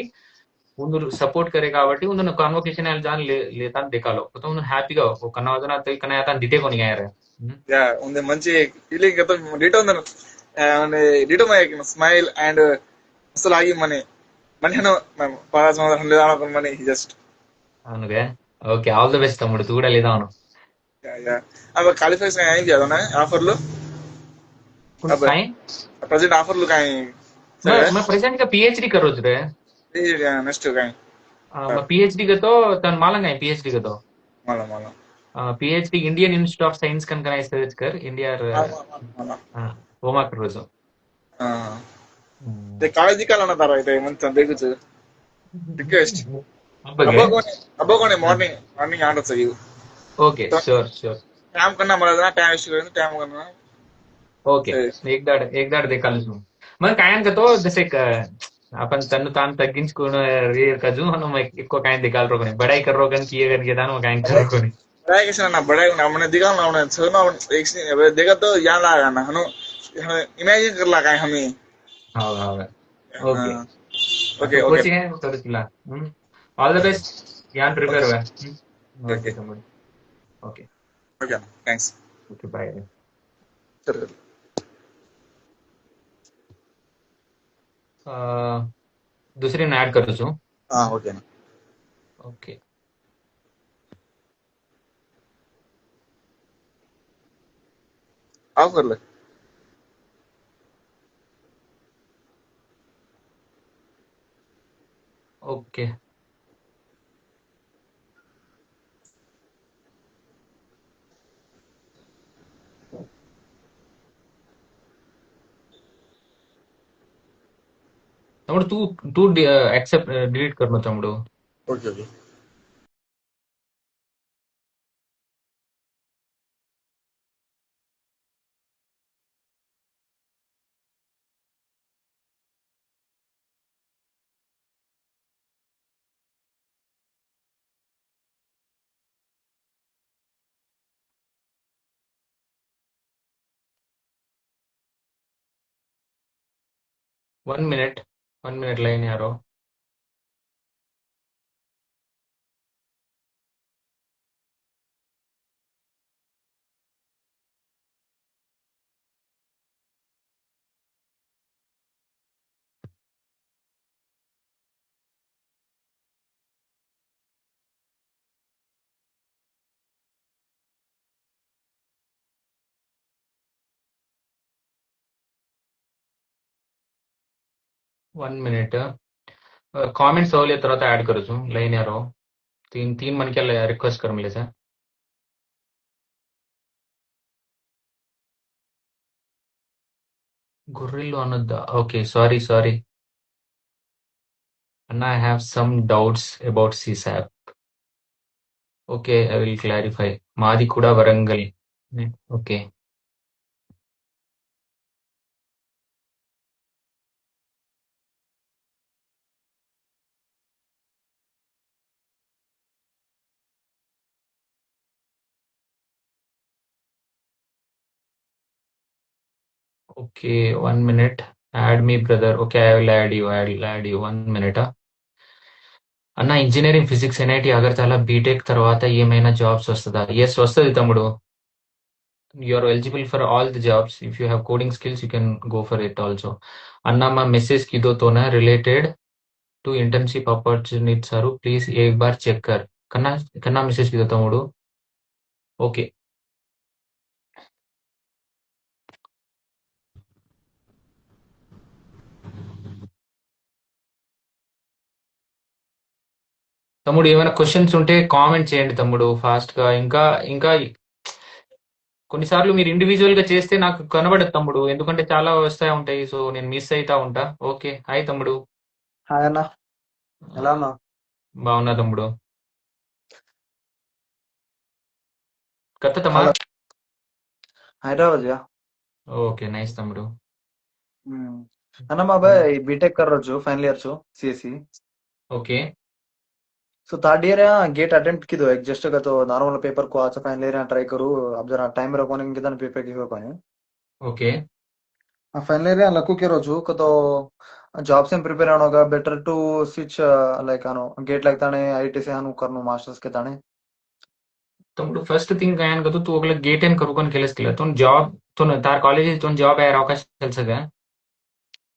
Speaker 1: उन सपोर्ट करे కాబట్టి उन कन्वोकेशन जान लेता देखा लो तो उन हैप्पीగా ఒక కన్నవదన తో కన్నా యాత దితే కొని గయరే
Speaker 3: యా ఉంది మంచి ఫీలింగ్ కదా డీటో ఉందను అంటే డీటో మై స్మైల్ అండ్ అసలు ఆగి మనీ మనిహను పారాస్ మన లేదాను మనీ జస్ట్
Speaker 1: అవునుగా ఓకే ఆల్ ది బెస్ట్ తమ్ముడు తూ కూడా లేదాను
Speaker 3: या अब क्वालिफाई से आएंगे ज्यादा ना ऑफर लो
Speaker 1: कुछ
Speaker 3: अब
Speaker 1: काई
Speaker 3: प्रेजेंट ऑफर लो काई
Speaker 1: मैं प्रेजेंट का पीएचडी कर रोज रे
Speaker 3: नेक्स्ट काई
Speaker 1: मैं पीएचडी का तो तन मालंग है पीएचडी का तो
Speaker 3: माला माला
Speaker 1: PhD Indian Institute of Science कन कना सर्च कर इंडिया
Speaker 3: माला
Speaker 1: वो मा कर रोज
Speaker 3: हां ते कॉलेज निकालना था राइट मंथ देखुच रिक्वेस्ट अब कोने मॉर्निंग मॉर्निंग आना चाहिए
Speaker 1: ओके श्योर श्योर
Speaker 3: टाइम करना मरा टाइम वेस्ट करना टाइम करना
Speaker 1: ओके एक दाड देखा लू मन कायन का तो जैसे अपन तन्नु तान तग्गिंచుకున్న రేర్ కజు మనం ఎక్కువ కాయన్ దిగాల్ రోగని బడాయి కర్రో గన్ కియే గన్ కేదాను కాయన్ కర్రో కొని
Speaker 3: बड़ाई कैसे ना बड़ाई ना हमने दिखा ना हमने छोड़ना एक देखा तो याद आ गया ना हनु इमेजिन कर ला काहे हमें
Speaker 1: हां हां ओके
Speaker 3: ओके ओके
Speaker 1: कोचिंग है तो चिल्ला ऑल द बेस्ट यान प्रिपेयर हुआ ओके समझ okay
Speaker 3: okay thanks
Speaker 1: okay bye
Speaker 3: चलो
Speaker 1: दूसरी ने ऐड कर दो
Speaker 3: हां ओके ना
Speaker 1: ओके
Speaker 3: ऑफ कर ले
Speaker 1: ओके తమ్ముడు తూ తూ యాక్సెప్ట్ డిలీట్ करनो తమ్ముడు
Speaker 3: okay okay
Speaker 1: one minute line यारो वन मिनट కామెంట్స్ అవలే తర్వాత యాడ్ కరుచు లైన్ యారో तीन मन के रिक्वेस्ट कर मिले से గొర్రెలు అనొద్దా okay sorry Anna, I have some doubts about CSAP. Okay, I will clarify. మాది కూడా Warangal. Okay. Okay, 1 minute. Add me, brother. Okay, I will add you. I will add you. 1 minute. అన్న engineering physics NIT Agartala BTech తర్వాత ఏమైనా jobs వస్తుందా? Yes వస్తుంది తమ్ముడు. You are eligible for all the jobs. If you have coding skills, you can go for it also. అన్న మా message కిదో తోనా related to internship opportunity sir please एक बार चेक कर. కన్నా కన్నా మెసేజ్ కిదో తమ్ముడు. ఓకే తమ్ముడు, ఏమైనా క్వశ్చన్స్ ఉంటే కామెంట్ చేయండి తమ్ముడు ఫాస్ట్ గా. ఇంకా ఇంకా కొన్నిసార్లు మీరు ఇండివిజువల్ గా చేస్తే నాకు కనబడదు తమ్ముడు, ఎందుకంటే చాలా వస్తూ ఉంటాయి. సో నేను మిస్ అవుతా ఉంటా. ఓకే, హాయ్ తమ్ముడు.
Speaker 2: హాయ్ అన్న, ఎలా ఉన్నావు?
Speaker 1: బాగున్నా తమ్ముడు. కత్త తమ్మా.
Speaker 2: హలో, हैदराबाद या
Speaker 1: ఓకే, నైస్ తమ్ముడు.
Speaker 2: అన్న మా బాయ్ బీటెక్ कर रहा हूँ फाइनल ईयर छो CSC
Speaker 1: okay
Speaker 2: so third year GATE attempt की दो एक जस्ट का तो नॉर्मल पेपर को आज फाइनल ईयर ट्राई करूँ अब जरा टाइम रखो नहीं कितना पेपर की हो पाए
Speaker 1: ఓకే
Speaker 2: फाइनल ईयर लक्कू के रोजू को तो जॉब से प्रिपेयर होगा बेटर टू स्विच लाइक आनो गेट लगता ने आईटी से आनु करनो मास्टर्स के ताने
Speaker 1: तमुడు फर्स्ट थिंग काय अनका तू अगला गेट एन करू पण केलंस केलं तो जॉब तो तार कॉलेज तो जॉब आहे अवकाश चल सगळं.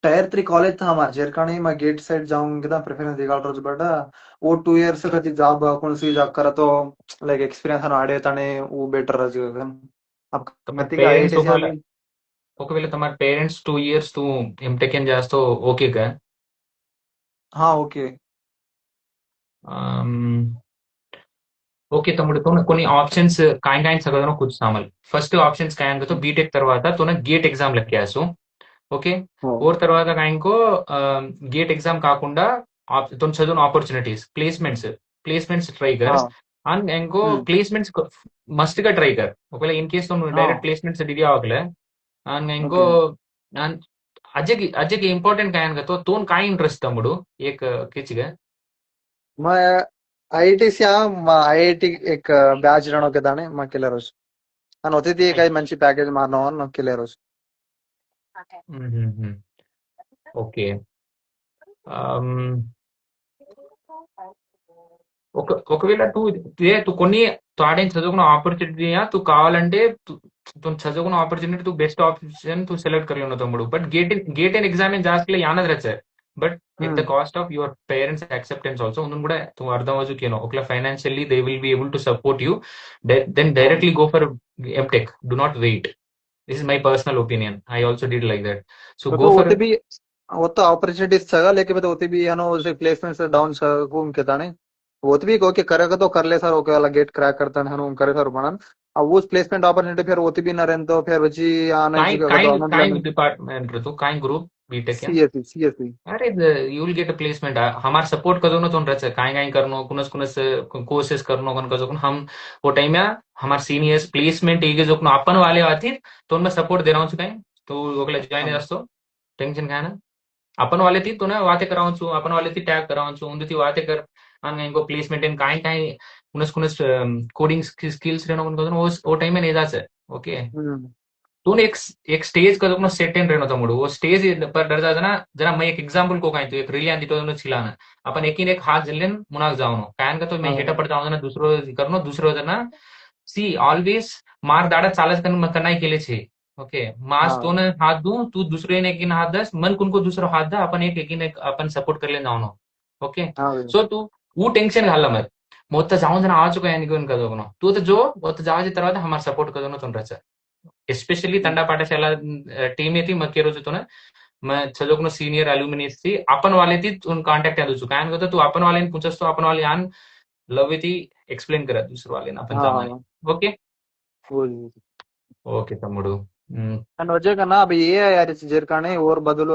Speaker 2: टायर 3 कॉलेज था हमारे जेरकानी मैं गेट साइड जाऊंगी कितना प्रेफरेंस दिखा रोज बट वो 2 इयर्स का जॉब कौन सी जॉब करा तो लाइक एक्सपीरियंस अनु आडे ताने वो बेटर रह अब
Speaker 1: તમારા
Speaker 2: कति का
Speaker 1: పేరెంట్స్
Speaker 2: आईटी से
Speaker 1: ఒకవేళ
Speaker 2: आने
Speaker 1: ఒకవేళ તમારા పేరెంట్స్ 2 ఇయర్స్ तू ఎంటెక్ ఏం చేస్తో ఓకే గా?
Speaker 2: हाँ ओके
Speaker 1: ओके तमुడు तो కొన్ని ఆప్షన్స్ काय काय सगळं कुछ सामल फर्स्ट ऑप्शंस काय अनका तो बीटेक తర్వాత तो ना गेट एग्जाम లెక్కేసు. ఓకే
Speaker 2: हो
Speaker 1: ఓర్ తర్వాత కాయంకో గేట్ ఎగ్జామ్ కాకుండా తో చదువున ఆపర్చునిటీస్ ప్లేస్మెంట్స్ ట్రై कर
Speaker 2: हाँ
Speaker 1: అండ్ ఇంకో ప్లేస్మెంట్స్ మస్ట్ గా ట్రై कर. ఒకవేళ ఇన్ కేస్ तो
Speaker 2: हाँ
Speaker 1: डायरेक्ट प्लेसमेंट्स दिव्या ಆಗले అండ్ ఇంకో
Speaker 2: ओके
Speaker 1: अजय इंपॉर्टेंट काय अनका तो तोन काय इंटरेस्ट तमुడు एक किचिगा.
Speaker 2: मैं आईटी से मैं आईटी एक బ్యాచ్ రాను के दाने मैं केले रोज అని ఒతిది కై మంచి ప్యాకేజ్ మారనో అని కేలే రోజు
Speaker 1: ఓకే ఒకవేళ తూ కొన్ని తాడేం చదువుకున్న ఆపర్చునిటీ తూ కావాలంటే చదువుకున్న ఆపర్చునిటీ तू बेस्ट ऑप्शन तू सेलेक्ट कर लेना तमुడు. बट गेट इन एग्जाम में जास्त यानद रहছে but at the cost of your parents acceptance also उन्होंने కూడా तू అర్థమవచ్చు కేనో ఒకలా financially they will be able to support you then directly go for MTech. Do not wait. This is my personal opinion. I also did like that. So
Speaker 2: तो
Speaker 1: go for
Speaker 2: होते भी वो तो अपॉर्चुनिटीज सगा लेके तो होते भी है ना उसे प्लेसमेंट से डाउन सको उनके ताने होते भी ओके करेगा तो कर ले सर ओके वाला गेट क्रैक करता है ना करे सर बनन अब वो प्लेसमेंट अपॉर्चुनिटी फिर होती भी ना रहन तो फिर बची आने
Speaker 1: kind
Speaker 2: जी का
Speaker 1: kind
Speaker 2: गवर्नमेंट
Speaker 1: kind
Speaker 2: लेने
Speaker 1: डिपार्टमेंट ऋतु kind group बीटेक क्या.
Speaker 2: सीएससी
Speaker 1: अरे you will get a placement. हमार सपोर्ट कर दो ना तो रहते काय करनो कुनस कुनस कोर्सेस करनो कन जो हम वो टाइम में हमार सीनियर्स प्लेसमेंट ये जो अपन वाले आती तो उनमें सपोर्ट दे रहा हूँ कहीं तो ओकला ज्वाइन असतो टेंशन काय ना अपन वाले थी तो ना वाते करावं छु अपन वाले थी टॅग करावं छु उंदी ती वाते कर आणि इंको प्लेसमेंट इन काय काय कुनस कुनस कोडिंग स्किल्स रहनो उनको वो टाइम में नहीं जाते. ओके तूने एक स्टेज का तो सेट इन रहना तमुడు वो स्टेज पर डर जाता ना जरा मैं एक एग्जांपल को काय तो एक रिलियन दितो ना छिलाना अपन एक हात जल्लेन मुनाक जावनो काय का तो मैं हेटा पडता ना दुसरो करनो दुसरो जना सी ऑलवेज मार दाडा चालत कर नाही केले छे. ओके मास तो ना हात दू तू दुसरे ने एक हात दस मन कुनको दुसरो हात दा अपन एक अपन सपोर्ट करले जावनो. ओके सो तू वो टेंशन घालला मत మొత్తం జావన ఆచుకో అనుకోను కదా తూ जो మొత్తం జావజి తర్వాత हमार सपोर्ट करनो तोनराचा ఎస్పెషల్లీ తండా పాఠశాల టీమ్ येते मग के रोज होतो ना मैं सजोकनो सीनियर एल्युमिनीस थी अपन वाले थी उन कांटेक्ट याद चुका है तो तू अपन वाले पूछस तो अपन वाले आन लव थी एक्सप्लेन करा दूसरे वाले अपन जमाने. ओके ఓకే తమ్ముడు.
Speaker 2: అండ్ వచ్చే కన్నా అవి ఏ చేరకానే ఓవర్ బదులు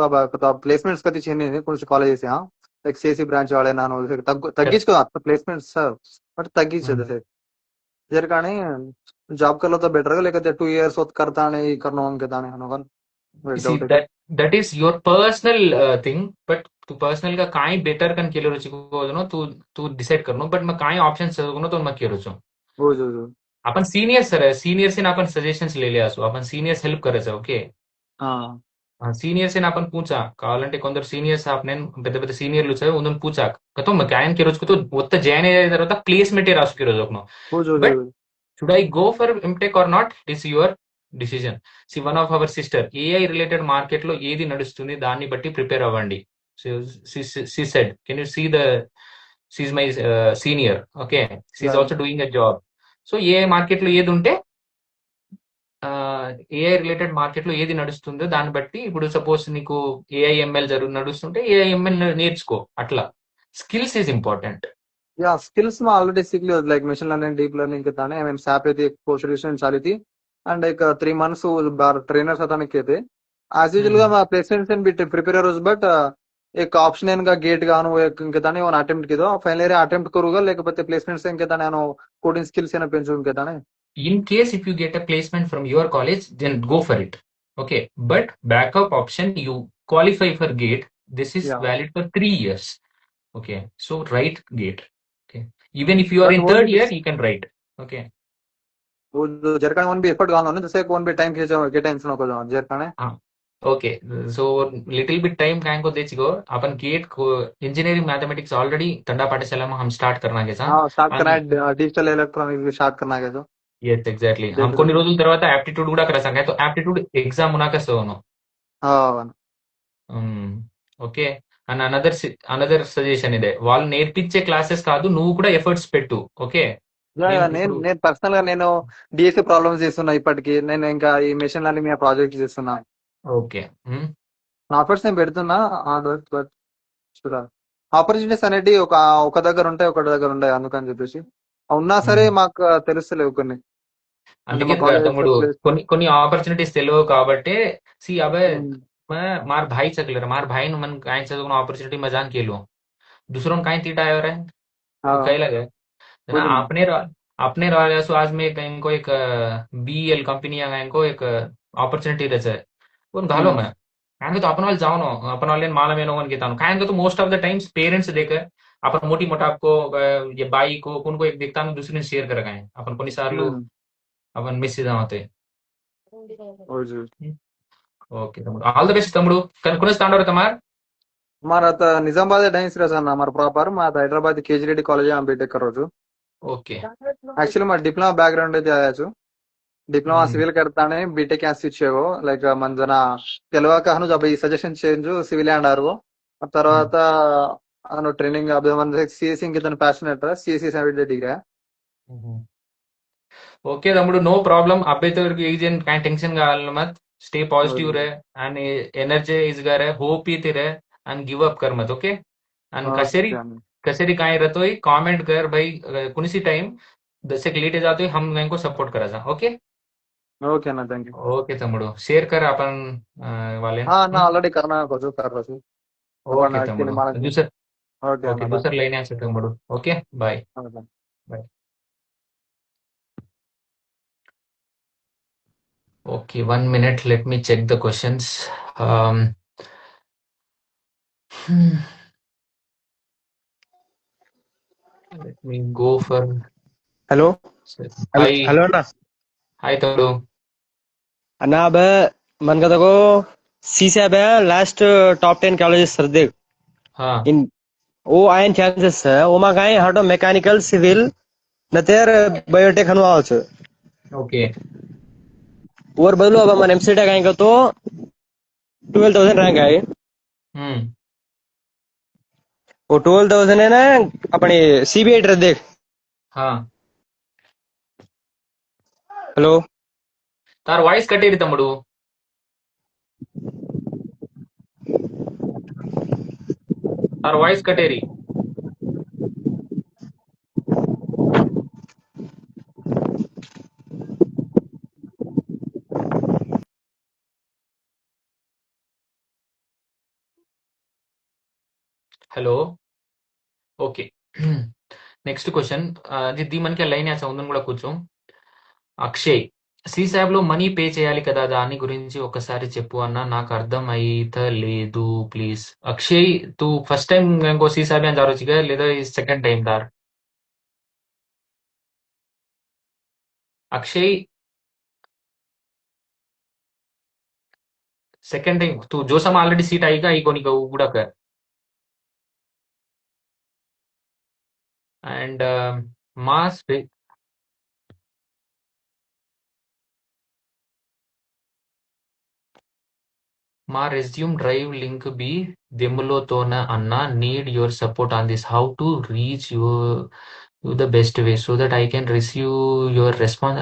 Speaker 2: ప్లేస్మెంట్స్ కతి చేయని కొన్ని కాలేజెస్ లైక్ సిఎస్సి బ్రాంచ్ వాడేనాను తగ్గించుకో అట్లా ప్లేస్మెంట్స్ బట్ తగ్గించదు
Speaker 1: हम्म.
Speaker 2: जर काणी जॉब करलो तर बेटर का लेकर 2 years होत करता आणि करनो अंके दाणे हनोगन वेट
Speaker 1: See
Speaker 2: डाउट है
Speaker 1: that is your personal thing, but तू पर्सनल का काय बेटर कन केलं रुचिको नो तू तू डिसाइड करनो, बट मग काय ऑप्शन सगळं तो मग केलं
Speaker 2: हो जो जो
Speaker 1: आपण सीनियर्स सर सीनियर्स आपण सजेशन्स लेले असो आपण సీనియర్స్ హెల్ప్ కరచ్చు ఓకే
Speaker 2: हाँ
Speaker 1: సీనియర్స్ आपण పూచా కావాలంటే కొందరు సీనియర్స్ आपने పెద్ద పెద్ద సీనియర్లు వచ్చారు ఉందని పూచా కతో క్యాన్ కి రోజుకు మొత్త జాయిన్ అయిన తర్వాత ప్లేస్మెంట్ రాసుకి రోజు ఒకను
Speaker 2: हो जो
Speaker 1: but should I go for MTech or not it's your decision she one of our sister AI related market లో ఏది నడుస్తుంది దాన్ని బట్టి ప్రిపేర్ అవ్వండి she said can you see the సీజ్ మై సీనియర్ ఓకే సీజ్
Speaker 2: Yeah.
Speaker 1: Also doing a job so AI market లో ఏది ఉంటే ఏఐ రిలేటెడ్ మార్కెట్ లో ఏది నడుస్తుందో దాన్ని బట్టి ఇప్పుడు సపోజ్ నీకు ఏఐఎంఎల్ నడుస్తుంటే ఏఐఎంఎల్ నేర్చుకో అట్లా స్కిల్స్ ఈజ్ ఇంపార్టెంట్
Speaker 2: या स्किल्स में ऑलरेडी सीख लियो like machine learning deep learning के ताने एम सैप थी एक पोस्ट ग्रेजुएशन चाली थी एंड एक 3 months बार ट्रेनर्स आता के थे एज यूजुअल గా మా ప్లేస్మెంట్స్ అని బిట్ ప్రిపేర్ रोज बट एक ऑप्शन का गेट गाను ఇంకే ताने वन अटेम्प्ट किदो फाइनल इयर अटेम्प्ट करूगा లేకపోతే ప్లేస్మెంట్స్ ఇంకే ताने నేను కోడింగ్ స్కిల్స్ ఏనా పెంచు ఇంకే ताने
Speaker 1: in case if you get a placement from your college then go for it okay but backup option you qualify for gate this is
Speaker 2: Yeah.
Speaker 1: valid for 3 years okay so write gate okay even if you are
Speaker 2: But
Speaker 1: in
Speaker 2: what
Speaker 1: third
Speaker 2: is-
Speaker 1: year you can write okay
Speaker 2: वो जो जरकाने one भी effort गानो ने जैसे one भी time के times नको जाओ जरकाने
Speaker 1: okay so little bit time काय को देचिगो अपन गेट को इंजीनियरिंग मैथमेटिक्स ऑलरेडी तंडा पाठशाला में हम स्टार्ट करना के
Speaker 2: हाँ स्टार्ट करना
Speaker 1: and
Speaker 2: है डिजिटल इलेक्ट्रॉनिक भी स्टार्ट करना है जो
Speaker 1: yes exactly हम
Speaker 2: Definitely.
Speaker 1: కొన్ని రోజుల తర్వాత aptitude కూడా కరసంగా तो aptitude exam उना का सोनो
Speaker 2: हाँ
Speaker 1: ఓకే అండ్ అనదర్ సజెషన్ ఇదే వాళ్ళు నేర్పించే క్లాసెస్ కాదు నువ్వు కూడా ఎఫర్ట్స్ పెట్టు ఓకే
Speaker 2: నేను నేను పర్సనల్ గా నేను డిఎస్సి ప్రాబ్లమ్స్ చేస్తున్నా ఇప్పటికి నేను ఇంకా ఈ మెషిన్ లెర్నింగ్ మీద ప్రాజెక్ట్ చేస్తున్నా
Speaker 1: ఓకే
Speaker 2: నా ఎఫర్ట్స్ నేను పెడుతున్నా హార్డ్ వర్క్ బట్ చూడాలి ఆపర్చునిటీస్ అనేవి ఒక దగ్గర ఉంటాయి ఒక దగ్గర ఉంటాయి అందుకని చెప్పేసి ఉన్నా సరే మాకు తెలుస్తలేవు కొన్ని
Speaker 1: అందుకే
Speaker 2: మా college
Speaker 1: తమ్ముడు
Speaker 2: place-
Speaker 1: కొన్ని ఆపర్చునిటీస్ తెలియవు కాబట్టి సి अबे मैं मार भाई सकले मार भाई नु मन काय चलो अपॉर्चुनिटी में जान केलो दूसरों काय तीटा आयो रे
Speaker 2: हाँ,
Speaker 1: काय लगे ना
Speaker 2: बोलो।
Speaker 1: अपने रहा सो आज में कहीं को एक बीएल कंपनी या कहीं को एक अपॉर्चुनिटी रहता है वो घालो मैं काय तो अपन वाले जाओ नो अपन वाले माला में लोगन के तानो काय तो most of the times parents देकर अपन मोटी मोटा आपको ये बाई को उनको एक दिखता है दूसरे ने शेयर कर गए अपन कोनी सार लो अपन मिस होते
Speaker 2: हो जो.
Speaker 1: ఓకే తమ్ముడు ఆల్ ద బెస్ట్ తమ్ముడు కొనిస్తాండరు తమార్
Speaker 2: हमारा आता निजामाबाद डाइंस रहा हमारा प्रॉपर मैं हैदराबाद केजी रेड्डी कॉलेज में बीटेक कर రోజు
Speaker 1: ఓకే
Speaker 2: యాక్చువల్లీ మా డిప్లొమా బ్యాక్గ్రౌండ్ అయితే అయ్యాచ్చు డిప్లొమా
Speaker 1: Hmm.
Speaker 2: సివిల్ करताने बीटेक यहाँ स्विच చేయగో లైక్ మన జన తెలియక హను జబ్ ఈ suggestion change civil and Argo ఆ తర్వాత అను ట్రైనింగ్ అబ్ మన సిఎస్సి కి తన ప్యాషనేట్ సిఎస్సి 70 డిగ్రీ
Speaker 1: ఓకే తమ్ముడు నో ప్రాబ్లం అబ్బాయితో ఏజెంట్ కాయ టెన్షన్ కావాలి మत स्टे पॉजिटिव रहे एंड एनर्जाइज गा रहे होप ही रहे एंड गिव अप कर मत ओके एंड कसेरी काय रहतोय कमेंट कर भाई कुणीसी टाइम दस एक लेट जातोय हम को सपोर्ट करायचा ओके
Speaker 2: ओके ना थैंक यू
Speaker 1: ओके तम्मुडू शेअर कर आपण वाले
Speaker 2: हाँ ना ऑलरेडी करना है कर रहा हूँ
Speaker 1: ओके तम्मुडू दुसर
Speaker 2: ओके
Speaker 1: ओके दुसर लाईन आहे तम्मुडू okay bye bye Okay, 1 minute. Let me check the questions. Let me go for.
Speaker 4: Hello
Speaker 1: Hi.
Speaker 4: Hello అన్న
Speaker 1: Hi, Tadu.
Speaker 4: అన్న अब मन का देखो सीसैब है लास्ट टॉप 10 कॉलेजेस सर देख
Speaker 1: हाँ.
Speaker 4: इन वो आयन चांसेस है ओमा काय हाटो मेकॅनिकल सिव्हिल नंतर बायोटेक हनु आवच
Speaker 1: Okay.
Speaker 4: वर बदलो अब मन एमसीटा काय का तो 12000 रैंक है वो 12000 है ना अपने सीबीआई ड्रेस देख
Speaker 1: हाँ.
Speaker 4: हेलो
Speaker 1: तार वाइस कटेरी तम्मुडू. तार वाइस कटेरी. హలో. ఓకే. Next question. ది మనకి లైన్ యాస ఉందని కూడా కూర్చో. అక్షయ్, సీసాబ్ లో మనీ పే చేయాలి కదా, దాని గురించి ఒకసారి చెప్పు అన్న, నాకు అర్థం అయితలేదు ప్లీజ్. అక్షయ్, तू फर्स्ट टाइम को सीसाब में जा रही है లేదా సెకండ్ టైం దార్? अक्षय, सेकंड टाइम तू जो सम ऑलरेडी सीट आएगा ई कोनी का उड़ा कर. एंड मास మా రెజ్యూమ్ డ్రైవ్ లింక్ బి దెమ్ములోతోన అన్న, need your support on this, how to reach you the best way so that I can receive your response.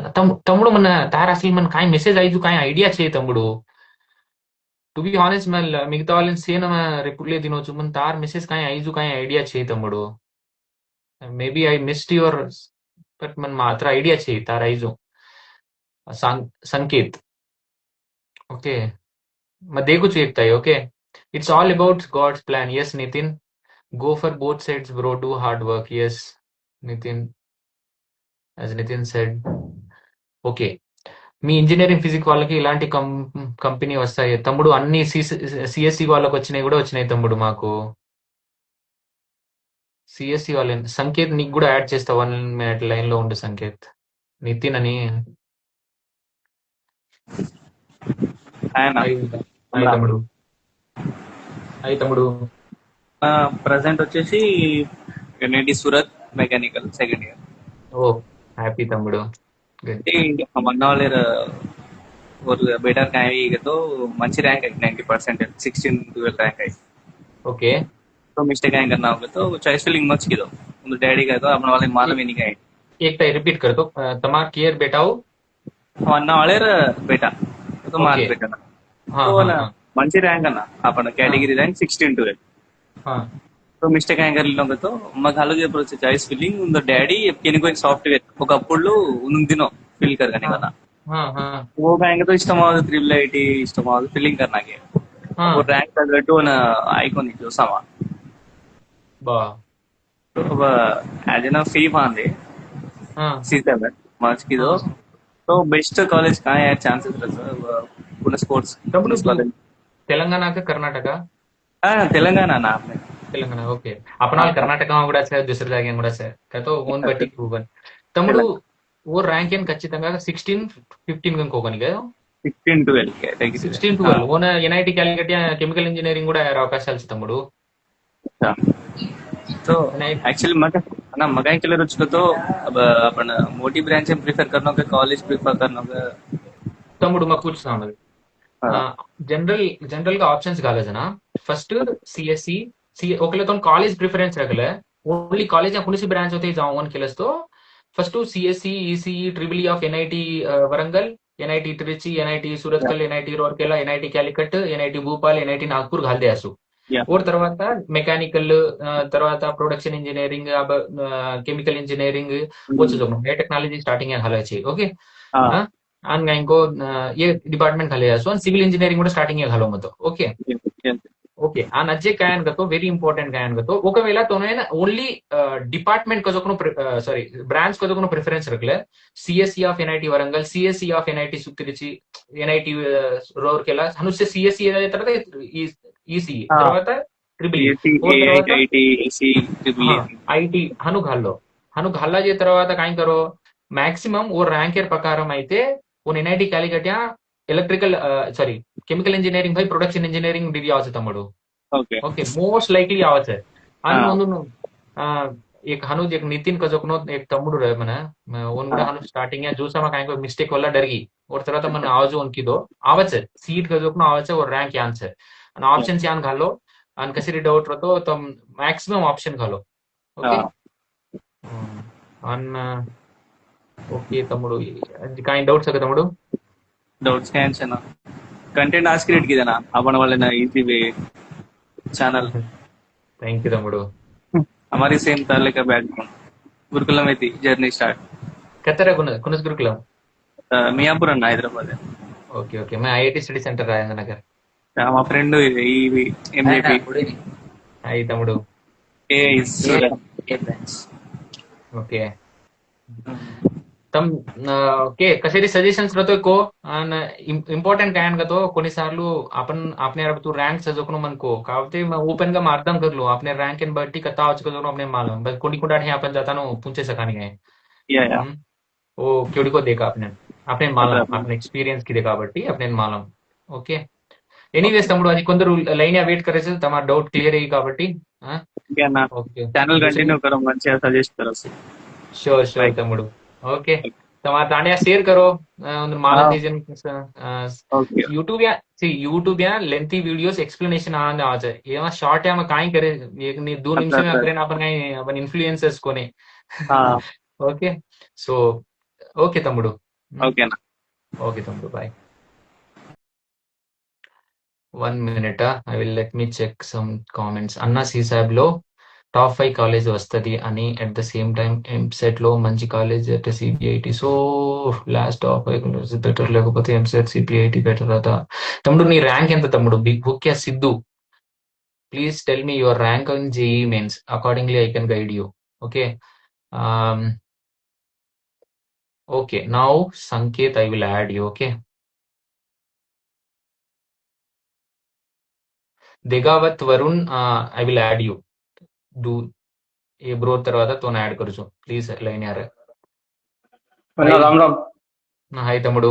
Speaker 1: తమ్ముడు మన తార అసలు మన కాయ మెసేజ్ అయ్యి కాయ ఐడియా చేయి తమ్ముడు. టు బి హానెస్ట్ మన మిగతా వాళ్ళని సేన రిప్లై తినొచ్చు, మన తార మెసేజ్ కాయ ఐజు కాయ ఐడియా చేయి తమ్ముడు. Maybe I missed your, but మన మాత్ర ఐడియా చేయి తార ఐజు సంకేత్. ఓకే, मैं देखू चेकता है. Okay, it's all about God's plan. Yes, Nitin, go for both sides bro, do hard work. Yes, Nitin, as Nitin said. Okay, మీ ఇంజనీరింగ్ ఫిజిక్స్ వాళ్ళకి ఇలాంటి company వస్తాయి తమ్ముడు? అన్ని సిఎస్సి వాళ్ళకి వచ్చినాయి, కూడా వచ్చినాయి తమ్ముడు మాకు. సిఎస్సి వాళ్ళ సంకేత్ నీకు కూడా యాడ్ చేస్తా, 1 minute లైన్ లో ఉండు సంకేత్. నితిన్ అని.
Speaker 5: ఆయన
Speaker 1: హాయ్ తమ్ముడు. హాయ్ తమ్ముడు.
Speaker 5: ప్రజెంట్ వచ్చేసి NIT Surat mechanical second year.
Speaker 1: Oh happy తమ్ముడు.
Speaker 5: मन्ना वाले और बेटर का है तो मंची रैंक है 90%, 16-12 रैंक है.
Speaker 1: ओके,
Speaker 5: तो मिस्टेक क्या करना होगा तो चॉइस फिलिंग मच की दो उन डैडी का तो अपने वाले मालूम ही नहीं है.
Speaker 1: एक टाइम रिपीट कर दो. तमार केयर बेटा हो
Speaker 5: मन्ना वाले बेटा तो माल
Speaker 1: Okay.
Speaker 5: बेटा ना
Speaker 1: हाँ
Speaker 5: तो
Speaker 1: हाँ
Speaker 5: ना
Speaker 1: हाँ
Speaker 5: మంచి ర్యాంక్ అన్న आपण కేటగిరీ ర్యాంక్ 16-12.
Speaker 1: हाँ
Speaker 5: तो మిస్టేక్ ఏం కర్లిలో तो మాకు అలాగే అప్రోచ్ చాయిస్ ఫిల్లింగ్ ఉందో డాడీ కెనికో एक సాఫ్ట్వేర్ ఒకప్పుడు ఉందినో ఫిల్ करने वाला
Speaker 1: हाँ हाँ
Speaker 5: वो बैंक तो इष्टम ट्रिपल आईटी इष्टम फिलिंग करना के
Speaker 1: हाँ
Speaker 5: वो रैंक तగ్గట్టు ना आइकॉन చూసామా.
Speaker 1: बा
Speaker 5: तो अब एज ना फी पांदे
Speaker 1: हाँ
Speaker 5: C7 मार्च की दो तो बेस्ट कॉलेज कहाँ है चांसेस रहता पुणे स्पोर्ट्स
Speaker 1: तम्मुडु
Speaker 5: कॉलेज
Speaker 1: तेलंगाना का कर्नाटका?
Speaker 5: तेलंगाना ना आपने
Speaker 1: తెలంగాణ. ఓకే, అపనాల్ కర్ణాటక కూడా సార్, దుసరి జాగా కూడా సార్ కతో ఓన్ బట్టి కూవన్. తమ్ముడు ఓ ర్యాంక్ ఏం ఖచ్చితంగా 16-15 గనుకోగని కదా?
Speaker 5: 16-12 కేటగిరీ
Speaker 1: 16-12 ఓన ఎన్ఐటి క్యాలికట్ కెమికల్ ఇంజనీరింగ్ కూడా అవకాశాలు తమ్ముడు.
Speaker 5: तो एक्चुअली मगा मगा के रुचि तो अब अपन मोटी ब्रांच में प्रिफर करना होगा कॉलेज प्रिफर करना होगा
Speaker 1: తమ్ముడు మాకు కూర్చున్నాం. जनरल का ऑप्शंस घालायचं ना. फर्स्ट सीएससी ओकेला तो कॉलेज प्रिफरेंस रखलं, ओनली कॉलेज या कुणीसी ब्रांच होते जाऊन केलंस तो first CSC ECE triple of NIT Warangal, NIT Trichy, NIT Surathkal, NIT Rourkela, NIT Calicut, NIT Bhopal, NIT Nagpur घालते असू. और తర్వాత మెకానికల్, తర్వాత ప్రొడక్షన్ ఇంజనీరింగ్, కెమికల్ ఇంజనీరింగ్ వచ్చి ఏ టెక్నాలజీ స్టార్టింగ్ घालायची. ओके, आणि इंको ये डिपार्टमेंट घाले असो आणि सिव्हिल इंजिनिअरिंग కూడా స్టార్టింగ్ घालो मतो. ओके ఓకే, ఆ నజ్జే కాయన్ గతో వెరీ ఇంపార్టెంట్ కాయన్ గతో ఒకవేళ తోనే ఓన్లీ డిపార్ట్మెంట్ కజోకును సారీ బ్రాంచ్ కజోకును ప్రిఫరెన్స్ రखले CSC of NIT Warangal, CSC of NIT सुत्तिरिची, एनआईटी रोरकेला हनुसे सीएससी తర్వాత ఈసీ తర్వాత ట్రిపుల్ ఐటీ హను घालो. हनु घाला जे తర్వాత काय करो मैक्सिमम वो रैंकेर प्रकारम అయితే वो एनआईटी कैलिकट या इलेक्ट्रिकल सॉरी केमिकल इंजिनिअरिंग भाई प्रोडक्शन इंजिनिअरिंग डिग्री आवશે తమ్ముడు.
Speaker 5: ओके
Speaker 1: ओके, मोस्ट लाइकली आवશે. आणि म्हणून एक हनु एक नितिन कजोकनो एक तम्मुडु रहे मने ओन गुडा हनु स्टार्टिंग या जोसामा काय को मिस्टेक वाला डरगी और తర్వాత మన आवाज उनकी दो आवશે सीट कजोकनो आवશે और रैंक यान से आणि ऑप्शन्स यान घालो आणि कशी डाउट रहतो तो मैक्सिमम ऑप्शन घालो. ओके आणि ओके तम्मुडु काय डाउट्स आहे तम्मुडु?
Speaker 5: डाउट्स क्या है ना कंटेंट आज क्रिएट किया ना अपन वाले ना easy way channel.
Speaker 1: Thank you तम्मुडु.
Speaker 5: हमारी सेम ताले का बैकग्राउंड गुरुकुलम में थी जर्नी स्टार्ट
Speaker 1: कतरा कुनस गुरुकुलम
Speaker 5: मियापुर अन्ना हैदराबाद है.
Speaker 1: ओके ओके, मैं IIT study centre Rajendra Nagar.
Speaker 5: మా ఫ్రెండ్ ఈ ఎంజేపీ
Speaker 1: హాయ్ తమ్ముడు.
Speaker 5: A is A branch.
Speaker 1: Okay తమ్ ఓకే कशारी सजेशन्स राहतोय को आणि इम्पॉर्टंट काय का तो कोणीसार्లు आपने यार तू रैंक सजोकनो मन को कावते मैं ओपन का मारदम कर लो आपने रैंक एंड बट्टी कता आवच को अपने मालूम बस कोणी कोडा हे आपण जाता नो पूछे सकानी है
Speaker 5: Yeah.
Speaker 1: वो क्योड़ी को देखा आपने आपने मालूम
Speaker 5: అర్థం.
Speaker 1: आपने एक्सपीरियंस की देखा बट्टी आपने मालूम ఓకే ఎనీవేస్ తమ్ముడు అది కొందరు లైన్ వెయిట్ కరేసి తమ డౌట్ క్లియర్ అయ్యి కాబట్టి
Speaker 5: ఓకే అన్న,
Speaker 1: ఓకే
Speaker 5: ఛానల్ కంటిన్యూ करो, మంచిగా సజెస్ట్ करो.
Speaker 1: श्योर श्योर तमुडु ओके તમારા તાણ્યા શેર કરો ಒಂದು ಮಾಲನ್ ಡಿಸೈನ್
Speaker 5: ఓకే
Speaker 1: यूट्यूब या लेंथी वीडियोस एक्सप्लेनेशन आने आ जाए ये वहाँ शॉर्ट है हम काई करे एक नहीं 2 निमिष में अपन अपन काई अपन इन्फ्लुएंसर्स कोने ओके सो ओके तमुडु
Speaker 5: ఓకే అన్న.
Speaker 1: ओके तमुडु bye 1 minute I will let me check some comments अन्ना सीसाब లో టాప్ 5 కాలేజ్ వస్తది అని at the same time EAMCET లో మంచి కాలేజ్ అంటే CBIT so last top 5 better లేకపోతే ఎంసెట్ సిబిఐటి బెటర్ అట తమ్ముడు నీ ర్యాంక్ ఎంత తమ్ముడు బిగ్ బుక్ యా Sidhu please tell me your rank in JEE Mains accordingly I can guide you okay okay now Sanket I will add you okay Degavath Varun I will add you डू ये ब्रो తర్వాత తోన యాడ్ करजो प्लीज लाइन यार
Speaker 6: अण्णा राम राम.
Speaker 1: हाय तमुडू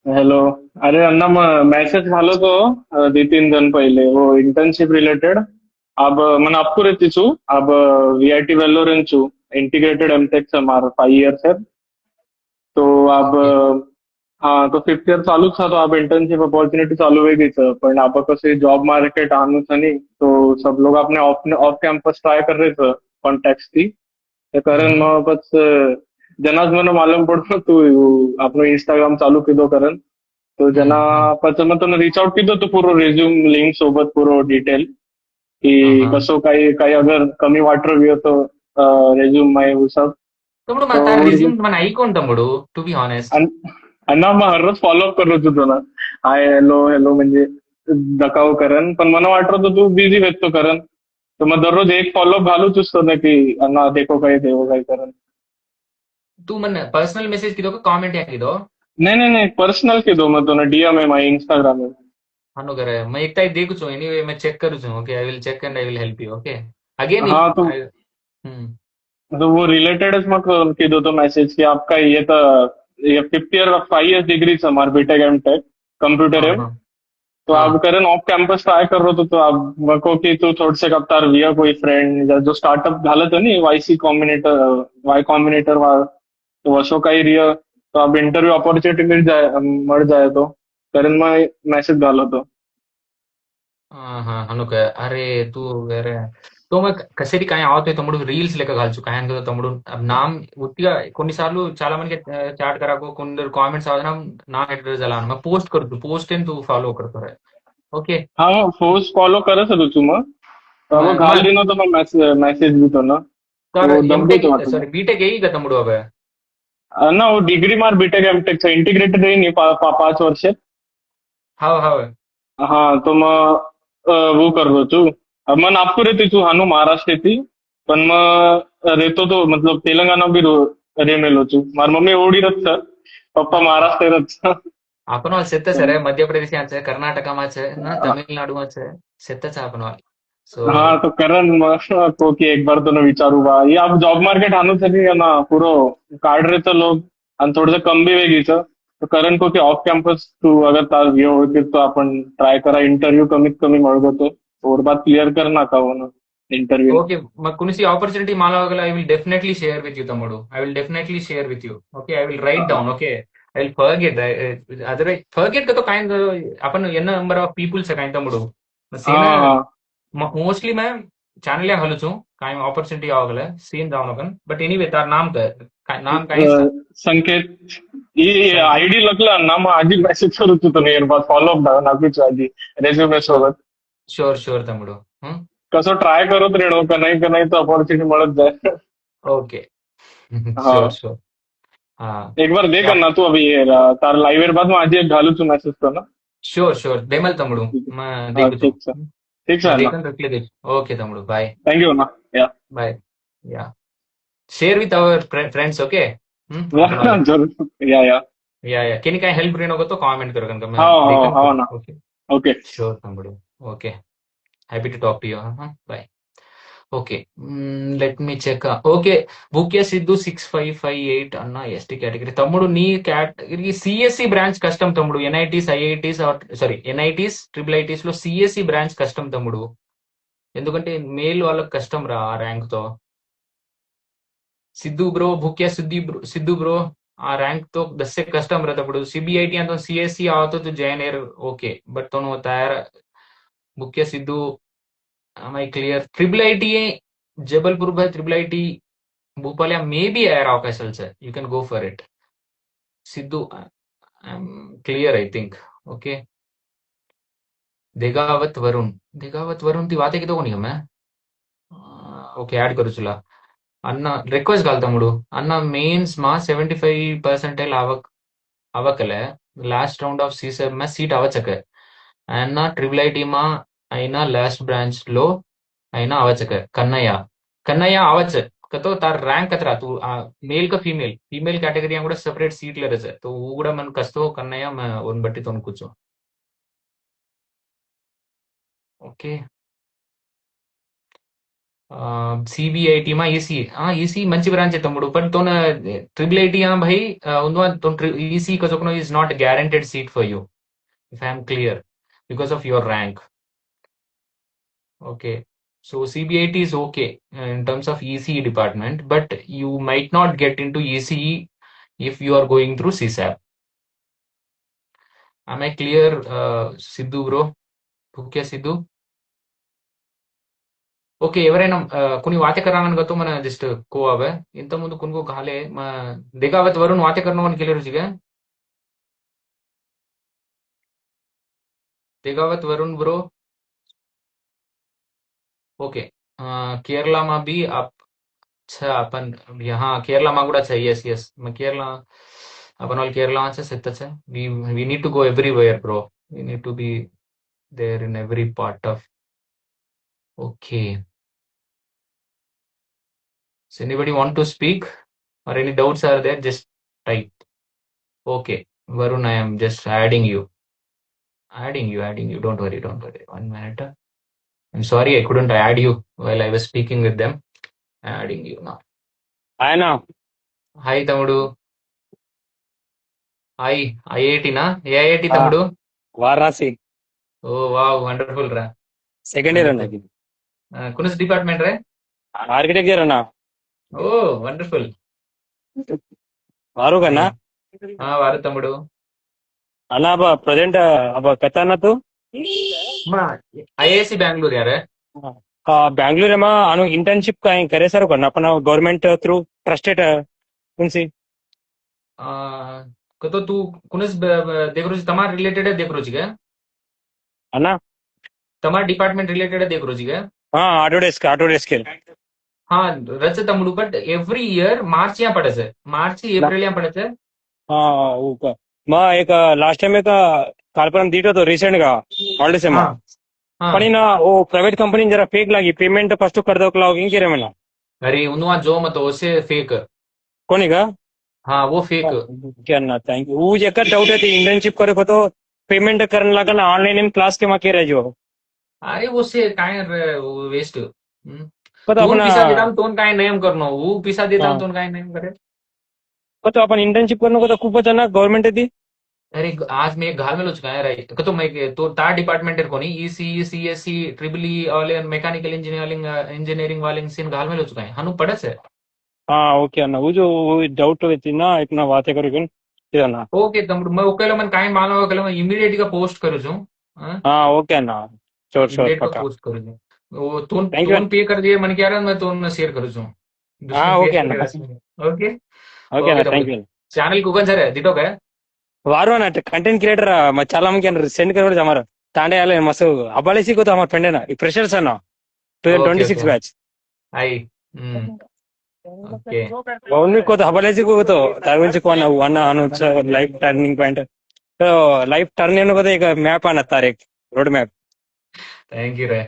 Speaker 6: हॅलो. अरे अण्णा मैसेज झालो तो 2-3 दिन पहले वो इंटर्नशिप रिलेटेड. अब मन आपको रहती छू अब वीआईटी वेलोरेन छू इंटीग्रेटेड एमटेक से मार 5 इयर्स है तो अब हाँ तो 5th ईयर चालू था तो अब इंटर्नशिप अपॉर्चुनिटी चालू हो गई सर पण आप कसे जॉब मार्केट आनु था नहीं तो सब लोग अपने ऑफ कैंपस ट्राय कर रहे थे कॉन्टॅक्ट्स थी ते कारण मग बस जनाज मला मालूम पडतो तू आपलं इंस्टाग्राम चालू किदो करण तो जना પછી मग तुला रीच आउट किदो तो पूरो रेझ्यूम लिंक सोबत पूरो डिटेल की कसो काही अगर कमी वाटर भी हो तो रेझ्यूम में वो सब
Speaker 1: तमुडू माता रिज्यूम मन ऐकोन तमुडू टू बी ऑनेस्ट
Speaker 6: अण्णा मग हर रोज फॉलोअप करत होतो ना हाय हॅलो हॅलो म्हणजे दकाव करण पण मला वाटत होतं तू बिझी भेटतो करण तर मग दररोज एक फॉलोअप घालूच असतो ना की अण्णा देखो काही देवो काही करण
Speaker 1: तू मन पर्सनल मैसेज किदो का कमेंट या किदो
Speaker 6: नहीं पर्सनल के दो मैं तो ना डीएम है माय इंस्टाग्राम में
Speaker 1: हानो करे मैं एक टाइम देखु छु एनीवे मैं चेक करू छु okay I will check and I will help you okay again
Speaker 6: हाँ तो वो रिलेटेड मग के दो तो मैसेज कि आपका ये 5th ईयर 5 इयर्स डिग्री हमारे बीटेक एमटेक कंप्यूटर है तो आप करें ऑफ कैंपस ट्राय कर रहे तो आप मको की तू थोड़े से कप्तार विया कोई फ्रेंड जो स्टार्टअप घालत है नी वाईसी कॉम्बिनेटर वाई कॉम्बिनेटर तो वसो काही रिया तो आप इंटरव्यू अपॉर्चुनिटी मिल जाए तो कारण मैं मैसेज घालो तो
Speaker 1: हाँ हानो का अरे तू वेरे तो मैं కసేరి కాయ ఆవుతే తమ్ముడు రీల్స్ లెక్క కాల్చు కాయన్ కదా తమ్ముడు నామ్ ఉట్టిగా కొన్నిసార్లు చాలా మందికి చాట్ కరాకో కొందరు కామెంట్స్ आवना नाम एड्रेस जाला मैं पोस्ट करतो पोस्ट एंड तू फॉलो करतो रे ओके
Speaker 6: हाँ पोस्ट फॉलो करत होतो तू मग अब घाल दिनो तो मैं मैसेज भी तो ना
Speaker 1: तर
Speaker 6: तो दम भी तो
Speaker 1: एमटेक सॉरी बीटेक येई का तम्मुడు अबे
Speaker 6: ना वो डिग्री मार बीटेक एमटेक इंटिग्रेटेड है नहीं 5 वर्ष
Speaker 1: हाव हाव
Speaker 6: हाँ तो मग वो कर दो तू अब मैं नागपूर रहती तू हानो महाराष्ट्र थी पण मग रहतो तो मतलब तेलंगाना भी रेमेलो तू मार मम्मी ओडी रच पप्पा महाराष्ट्र रच
Speaker 1: आपण वाल सेत्त सर मध्य प्रदेश છે કર્ણાટકામાં છે ના તમિલનાડુમાં છે સેત્ત છે आपण वाल सो
Speaker 6: हाँ तो करण को कि एक बार तो ना विचारू बा ये आप जॉब मार्केट आणू सके ना पूरो काढ रहे तो लोग आणि थोडंसं कम भी वेगळीचं तो करण को की ऑफ कैंपस तू अगर तार ये होते तो आपण ट्राय करा इंटरव्यू कमीत कमी मिळवतो और बात क्लियर कर ना का वो ना इंटरव्यू
Speaker 1: ओके मग कुणीसी ऑपर्च्युनिटी मला वगैरे I will definitely share with you तम्मुडू I will definitely share with you okay I will write down okay I will forget otherwise forget का तो काय आपण एन नंबर ऑफ पीपल से काय तम्मुडू मोस्टली मैं चॅनल हलू छू काय ऑपर्च्युनिटी आवगले सीन जाऊ नकन बट एनीवे तार नाम काय
Speaker 6: संकेत ये आयडी लगला ना मग आधी मेसेज करत होतो ना यार फॉलोअप नागपूरच्या आधी रेझ्युमे सोबत
Speaker 1: श्योर श्योर तम्मुडू
Speaker 6: कसं ट्राय करत रेडो का नाही तो अपॉर्च्युनिटी मिळत जाए
Speaker 1: ओके श्योर श्योर हाँ
Speaker 6: एक बार देख ना तू अभी तार लाइव बाद में आज घालू तू मैसेज करना
Speaker 1: श्योर श्योर देमल तम्मुडू मैं देखू
Speaker 6: ठीक सर ठीक
Speaker 1: मैं
Speaker 6: है अण्णा.
Speaker 1: देखन रखले देख. ओके तम्मुडु, बाय.
Speaker 6: Thank you अण्णा. Yeah.
Speaker 1: बाय. या share with our friends okay.
Speaker 6: Yeah, जरूर. Yeah.
Speaker 1: या केनी काय हेल्प रहने को तो कमेंट करो कनका मैं
Speaker 6: हाँ
Speaker 1: देखन.
Speaker 6: अण्णा.
Speaker 1: Okay
Speaker 6: Okay.
Speaker 1: श्योर तम्मुडु. Okay happy to talk to you. Bye. Okay let me check. Okay Bhukya Sidhu 6558 అన్న ఎస్టీ కేటగిరీ. తమ్ముడు నీ కేటగిరీ సిఎస్సి బ్రాంచ్ కష్టం తమ్ముడు. NITs IITs sorry NITs triple ITs లో సిఎస్సి బ్రాంచ్ కష్టం తమ్ముడు. ఎందుకంటే మేల్ వాళ్ళకి కష్టం రా ఆ ర్యాంక్ తో. सिद्धू ब्रो भूक्या सिद्धू ब्रो आ रैंक तो 10 से कस्टम रहता पड़ो. सीबीआईटी तो सीएससी आओ तो जैन एयर ओके बट तो होता है Bhukya Sidhu. am I clear? Triple IT Jabalpur by triple IT Bhopal या मे बी एयर ऑफिसल sir you can go for it. Sidhu I am clear I think. Okay Degavath Varun ती बातें कितो कोनी मैं ओके ऐड करू चला. అన్న రిక్వెస్ట్ కాదు తమ్ముడు. అన్న మెయిన్స్ మా 75% అవకలే లాస్ట్ రౌండ్ ఆఫ్ सीसब में सीट అవచక అన్న ట్రిపుల్ ఐటీ మా అయినా లాస్ట్ బ్రాంచ్ లో అయినా అవచక కన్నయ్య అవచ కతో तार रैंक कतरा तू मेल का फीमेल कैटेगरी కూడా सेपरेट सीट ले रहे तो वो కూడా मन कस्तो कन्नయ్య मैं उन बट्टी तो कुछ ओके. सीबीआईटी मा ఈసీ ఈసీ మంచి బ్రాంచ్ తమ్ముడు. బట్ తోన ట్రిపుల్ ఐటీ భాई उनवा तो EC कसोकनो is not a guaranteed seat for you if I am clear because of your rank. Okay, so CBIT is okay in terms of ECE department but you might not get into ECE if you are going through CSAP. Am I clear? Sidhu bro, Bhukya Sidhu. Okay ఎవరైనా కొన్ని वाते करांगन गतो मन just को आवे इंत मुंद कुनको घाले म देखावत वरून वाते करनो मन केले रुचिगे देखावत वरून ब्रो. ओके केरला में भी आप अच्छा अपन यहाँ केरला में गुड़ा चाहिए. यस मैं केरला अपन वाल केरला से सिद्ध है. We need to go everywhere bro. We need to be there in every part of. Okay so anybody want to speak or any doubts are there just type. Okay Varun I am just adding you don't worry 1 minute. I'm sorry I couldn't add you while I was speaking with them. Adding you now.
Speaker 4: ఆయన
Speaker 1: hi tamudu. hi IIT na IIT tamudu.
Speaker 4: Varanasi
Speaker 1: oh wow wonderful ra.
Speaker 4: Second year అన్న
Speaker 1: kunas department re.
Speaker 4: Architecture అన్న
Speaker 1: oh wonderful.
Speaker 4: వారు కన్నా
Speaker 1: వారు తమ్ముడు.
Speaker 4: అన్న अब present अब कता ना तू
Speaker 1: IISc बैंगलोर यार है.
Speaker 4: बैंगलोर में अनु इंटर्नशिप कहीं करे सर करना अपना गवर्नमेंट थ्रू ट्रस्टेड उनसे
Speaker 1: तो तू कुणस देख रोजी तमार रिलेटेड है देख रोजी का
Speaker 4: अन्ना
Speaker 1: तमार डिपार्टमेंट रिलेटेड है देख रोजी का.
Speaker 4: हाँ ऑटोडेस्क
Speaker 1: हाँ रच तम्मुडु बट एवरी ईयर मार्च या पड़े से मार्च एप्रिल या पड़े से.
Speaker 4: हाँ वो का मैं एक लास्ट टाइम एक कार्यक्रम दीटो तो रिसेंट का हॉलिडेज में पण ना वो प्राइवेट कंपनी जरा फेक लगी पेमेंट फर्स्ट कर दो क्लाउड इंके रे में
Speaker 1: अरे उनवा जो मत उसे फेक
Speaker 4: कोनी का.
Speaker 1: हाँ वो फेक
Speaker 4: क्या ना थैंक यू वो एक डाउट है इंटर्नशिप करे को तो पेमेंट करने लगा ना ऑनलाइन इन क्लास के में के रह जो.
Speaker 1: अरे वो से काय वेस्ट
Speaker 4: पता
Speaker 1: तोन
Speaker 4: अपना
Speaker 1: पिसा देता हूँ तोन काय नियम करनो वो पिसा देता हूँ तोन काय नियम करे.
Speaker 4: पता अपन इंटर्नशिप करने को तो खूब ना गवर्नमेंट दी.
Speaker 1: अरे आज मैं घाल में लो चुका है राइट तो मैं तो तार डिपार्टमेंट को नहीं ईसी सीएससी ट्रिपल ई वाले मैकेनिकल इंजीनियरिंग वाले सीन घाल में लो चुका है हनु पड़े से.
Speaker 4: हाँ ओके अన్న वो जो डाउट होती ना इतना बातें करो कि ना
Speaker 1: ओके तम्मुडु मैं ओकेला मन काय मानो ओकेला मैं इमीडिएट गा पोस्ट करू छू.
Speaker 4: हाँ ओके अన్న श्योर
Speaker 1: इमीडिएट
Speaker 4: पक्का
Speaker 1: पोस्ट करू छू. वो तोन
Speaker 4: Thank you.
Speaker 1: तोन पे कर दिए मन क्या रहा मैं तोन शेयर करू छू.
Speaker 4: हाँ ओके अన్న
Speaker 1: ओके
Speaker 4: ఓకే అన్న థ్యాంక్ యూ
Speaker 1: चैनल कुकन सर है दिटो काय
Speaker 4: वारो ना कंटेंट क्रिएटर చాలా మంది सेंड कर हमारा तांडे आले मस्त अबालेसी को तो हमारे फ्रेंड है ना फ्रेशर्स है ना 2026 बैच
Speaker 1: आई ओके
Speaker 4: उन्हीं को तो अबालेसी को तो तार गुరించి कोना वन अनु लाइफ टर्निंग पॉइंट तो लाइफ टर्निंग को तो एक मैप आना तार एक रोड मैप.
Speaker 1: थैंक यू रे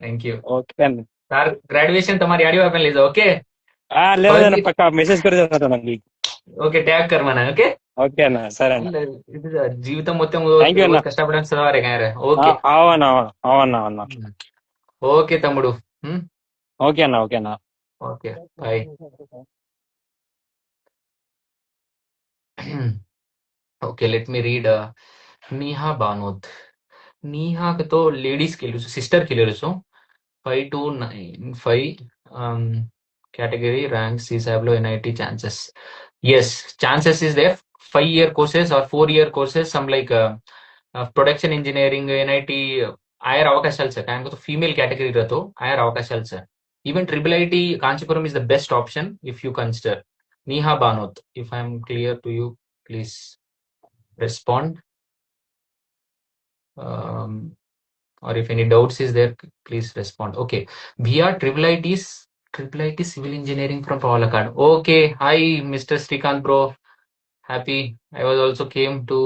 Speaker 1: థ్యాంక్ యూ
Speaker 4: ఓకే అన్న
Speaker 1: సార్ గ్రాడ్యుయేషన్ તમારી આડી વાપન લેજો ઓકે
Speaker 4: లేదన్న పక్క మెసేజ్ కరు నాకు
Speaker 1: ఓకే ట్యాగ్ కర్ మన ఓకే
Speaker 4: ఓకే అన్న సరే అన్న
Speaker 1: ఇది జీవితం మొత్తం
Speaker 4: థ్యాంక్ యూ అన్న
Speaker 1: కష్టపడడానికి చదవాలి కాయరే ఓకే
Speaker 4: అవన్న అవన్న అవన్న
Speaker 1: ఓకే తమ్ముడు
Speaker 4: ఓకే అన్న ఓకే అన్న
Speaker 1: okay bye okay let me read Neeha Banoth నీహాకి తో లేడీస్ కి తెలుసు సిస్టర్ కి తెలుసు 5 to 9 5 category ranks CSAB లో NIT chances. Yes, chances is there. 5-year courses or 4-year courses, some like production engineering, NIT, higher అవకాశాలు సార్ కానీ ఫీమేల్ కేటగిరీ రతో higher అవకాశాలు sir. Even IIIT Kanchipuram is the best option if you consider. Neha Banot, if I am clear to you, please respond. Or if any doubts is there, please respond. Okay, Bhia IIIT Civil Engineering from Palakkad. Okay, hi Mr. Srikanth bro. Happy. I was also came to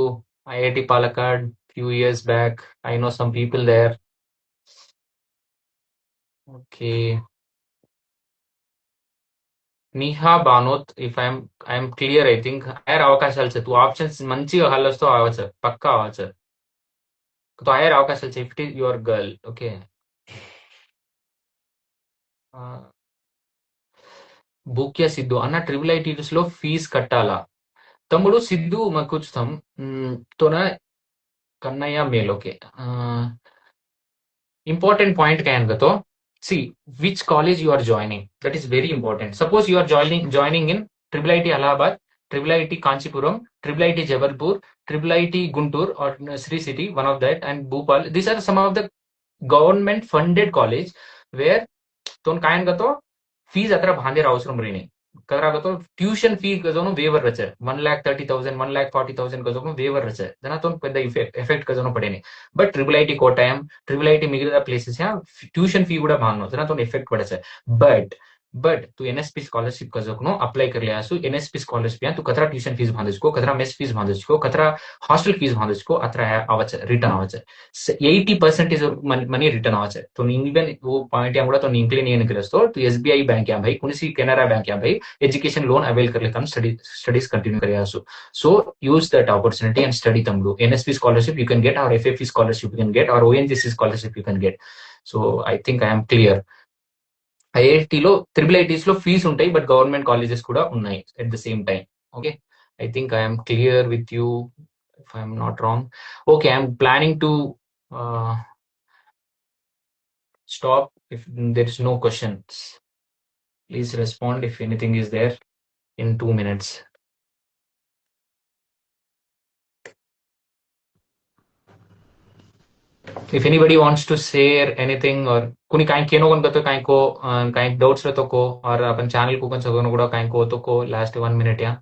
Speaker 1: IIT Palakkad few years back. I know some people there. Okay. Neha Banot, if I'm clear, I think higher అవకాశాలు sir 2 options మంచిగా హల్లస్తో అవ్వచ్చు sir పక్కా అవ్వచ్చు sir तो higher అవకాశాలు sir if it your girl okay Bhukya Sidhu అన్న IIITs లో fees కట్టాలా తమ్ముడు సిద్ధు మాకు కూర్చుతాం తోన కన్నయ్య మేల్ ఓకే ఇంపార్టెంట్ పాయింట్ కనుకతో see which college you are joining, that is very important. Suppose you are joining in IIIT Allahabad, IIIT Kanchipuram, IIIT Jabalpur, IIIT Guntur or Sri City, one of that, and Bhopal. These are some of the government funded college where ton kayan gato fees atra bhande avasram rene kadra gato tuition fee gazono waiver rache 1,30,000 1,40,000 gazono waiver rache dana ton pedda effect gazono padene but IIIT Kottayam IIIT migida places ya tuition fee kuda bhagno dana ton effect padache but tu NSP scholarship gazokno apply kar liya su NSP scholarship ya tu katra tuition fees bhandachko katra mess fees bhandachko katra hostel fees bhandachko atra avache return avache 80% is money return avache to even wo point ya kuda to incline yen kresto to SBI bank ya bhai kunisi Canara bank ya bhai education loan avail kar lekam studies continue kar su so use that opportunity and study tamdu NSP scholarship you can get or FFE scholarship you can get or ONGC scholarship you can get so I think I am clear IIT లో IIITs లో fee ఉంటాయి but government colleges కూడా ఉన్నాయి at the same time okay I think I'm clear with you if I'm not wrong okay I'm planning to stop if there is no questions please respond if anything is there in 2 minutes. If anybody wants to share anything or कुनी काई केनो कन कतो काई doubts रहतो को और अपन channel को कन सगनो गुडा काई को तो को लास्ट 1 minute या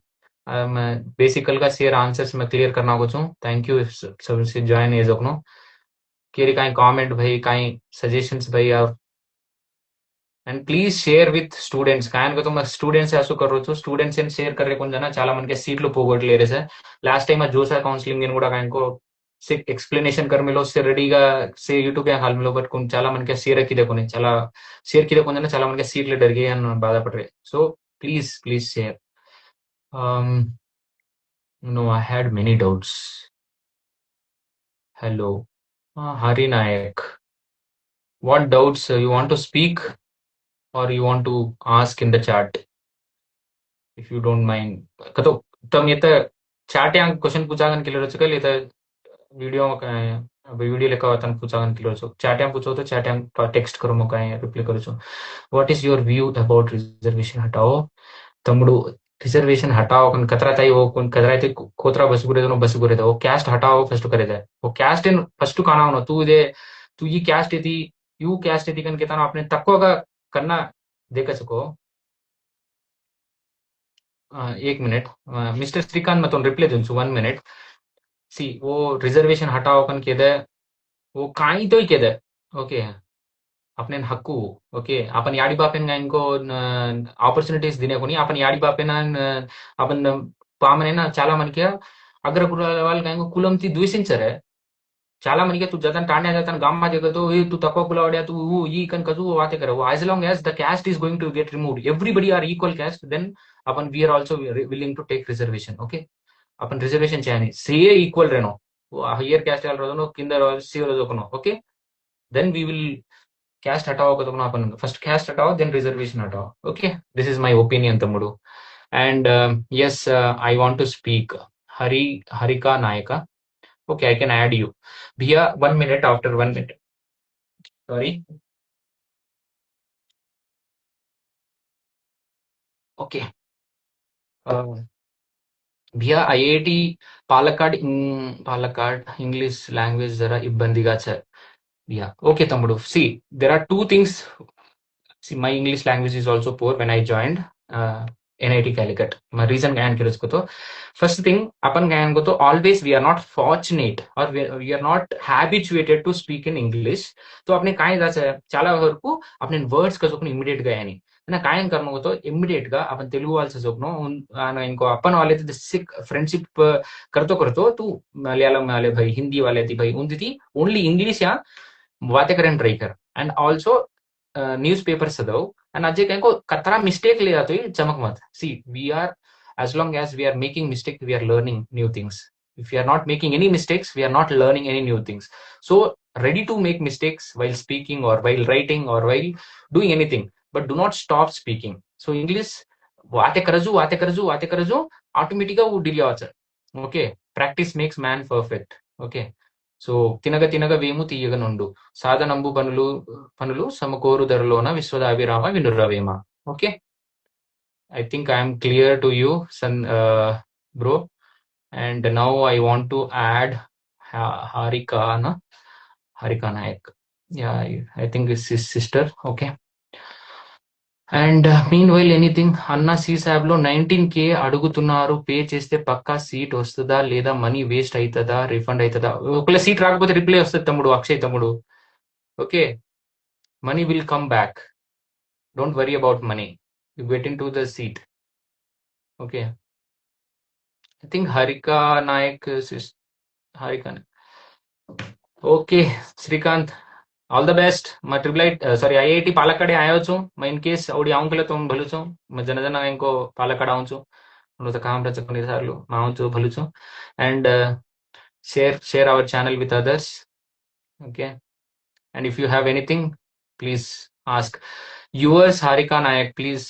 Speaker 1: मैं बेसिकल का शेयर आंसर्स मैं क्लियर करना को छु थैंक यू सब से जॉइन ए जकनो केरी काई कमेंट भाई काई सजेशंस भाई और and please share with students కాయన కదా మరి స్టూడెంట్స్ యాసు కర్రోచ్చు స్టూడెంట్స్ ఏం షేర్ కర్రే కొంచెం చాలా మనకి సీట్లు పోగొట్టలేరు sir last time JoSAA counselling నేను కూడా కాయనకో एक्सप्लेनेशन कर मिलो उससे रेडीगा से यूट्यूब या हाल मिलो बट कुछ చాలా మనకి షేర్ కిదే కొన్ని చాలా షేర్ కిదే కొంచెం చాలా మనకి సీట్లు डर गए అని బాధపడరే so please share no I had many doubts hello Hari Nayak what doubts you want to speak or you want to ask in the chat if you don't mind कतो तुम ये तो chat या क्वेश्चन पूछागन के लिए रचकल ये तो video लेकर तन पूछागन के लिए chat या पूछो तो chat या टेक्स्ट करो मो काय रिप्लाई करो what is your view about reservation हटाओ तमड़ू रिजर्वेशन हटाओ कन कतरा ताई वो कन कतरा ताई कोतरा बस गुरे वो कास्ट हटाओ फर्स्ट करे जाए वो कास्ट इन फर्स्ट काना हो तू ये कास्ट थी यू कास्ट थी कन केतना अपने तक्कोगा करना देख सको 1 minute मिस्टर श्रीकांत मैं तो रिप्लाई दूं 1 minute सी वो रिजर्वेशन हटाओ कन केदे वो काई तो ही केदे ओके अपने हक्कू ओके अपन याडी बापेन इनको ఆపర్చునిటీస్ दिने कोनी अपन याडी बापेन अपन పామనేనా చాలా మనకి అగ్రకుల వాళ్ళకి ఇంకో కులంతి ద్వేషించరే చాలా మందికి तू जतन टाण्या जतन गामा देखो तो ये तू तको कुलावड्या तू वो ये कन कजू बातें करे as long as the caste is going to get removed, everybody are equal caste, then अपन we are also willing to take reservation. Okay, अपन रिजर्वेशन చేయని सीए ఈక్వల్ రేనో హయ్యర్ క్యాస్ట్ వాళ్ళు రోజును కింద सीए రోజుకునో. Okay, then we will caste हटाओ कदकुनो अपन first caste हटाओ then reservation हटाओ. Okay, this is my opinion తమ్ముడు. And yes, I want to speak. Harika Nayaka. Okay, I can add you. Bhaiya, 1 minute, after 1 minute. Sorry. Okay. भैया IIT Palakkad English language जरा इब्बंदिगा sir भैया. Okay తమ్ముడు, see there are two things. See, my English language is also poor when I joined NIT Calicut. My reason gayan kirosko to first thing upon gayan ko to always we are not fortunate or we are not habituated to speak in English. तो आपने काय जायचं చాలా వరకు आपण words का जोकन immediate గా यानी ना कायन करनो होतो immediate गा आपण तेलुगु वालचं जोकनो इनको अपन वाले तो सिक फ्रेंडशिप करतो करतो तू मलयालम वाले भाई हिंदी वाले थी भाई उनती थी ओनली इंग्लिश या बातें करने ट्राई कर. एंड ऑल्सो न्यूज पेपर चदव and अजय कहीं को कतरा मिस्टेक ले आते ही चमक मत. See, we are, as long as we are making mistake, we are learning new things. If we are not making any mistakes, we are not learning any new things. So ready to make mistakes while speaking or while writing or while doing anything, but do not stop speaking. So English वाते करजू automatically वो डिलिया वाचा. Okay, practice makes man perfect. Okay, so తినగ వేము తీయగ నుండు సాధనంబు పనులు సమకోరు ధరలోన విశ్వదాభిరామ వినురవేమ. Okay, I think I'm clear to you son bro. And now I want to add Harika Nayak. Yeah, I think it's his sister. Okay, and meanwhile anything అన్న సీసాబ్ లో 19K అడుగుతున్నారు. పే చేస్తే పక్కా సీట్ వస్తుందా లేదా మనీ వేస్ట్ అవుతుందా refund అవుతుందా? ఒకవేళ seat రాకపోతే రిప్లై వస్తుంది తమ్ముడు, అక్షయ్ తమ్ముడు. Okay, money will come back, don't worry about money, you get in to the seat. Okay, I think Harika Nayak. Okay Shrikant, all the best. मैं सॉरी IIT पालक्काडे आयो छूं. मैं इन केस ओडी आऊं के तो भलू छूं. मैं जन इनको पालक्काड आऊं छूं. तो काम रच కొన్ని సార్లు ఆऊं छूं भलू छूं. And share our channel with others. Okay, and if you have anything, please ask. Yours Harika Nayak, please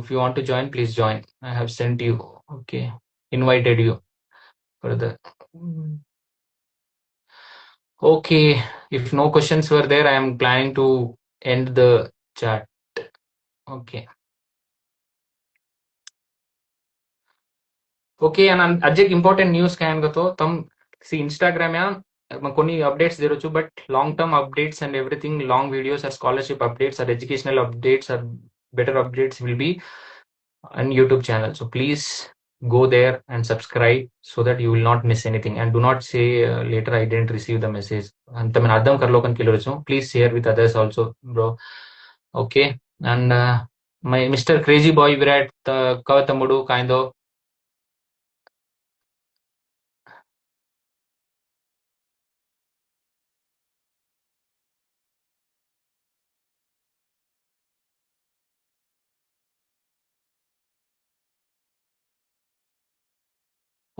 Speaker 1: if you want to join, please join. I have sent you. Okay, invited you for the. Okay, if no questions were there, I am planning to end the chat. Okay. Okay, and Ajay, important news can go to tam see Instagram ya కొన్ని updates దేరొచ్చు, but long term updates and everything, long videos or scholarship updates or educational updates or better updates will be on YouTube channel. So please go there and subscribe so that you will not miss anything, and do not say later I didn't receive the message. And tamen అర్థం karlokan kilorochu, please share with others also, bro. Okay, and my Mr. Crazy Boy Virat Kavatamudu kind of.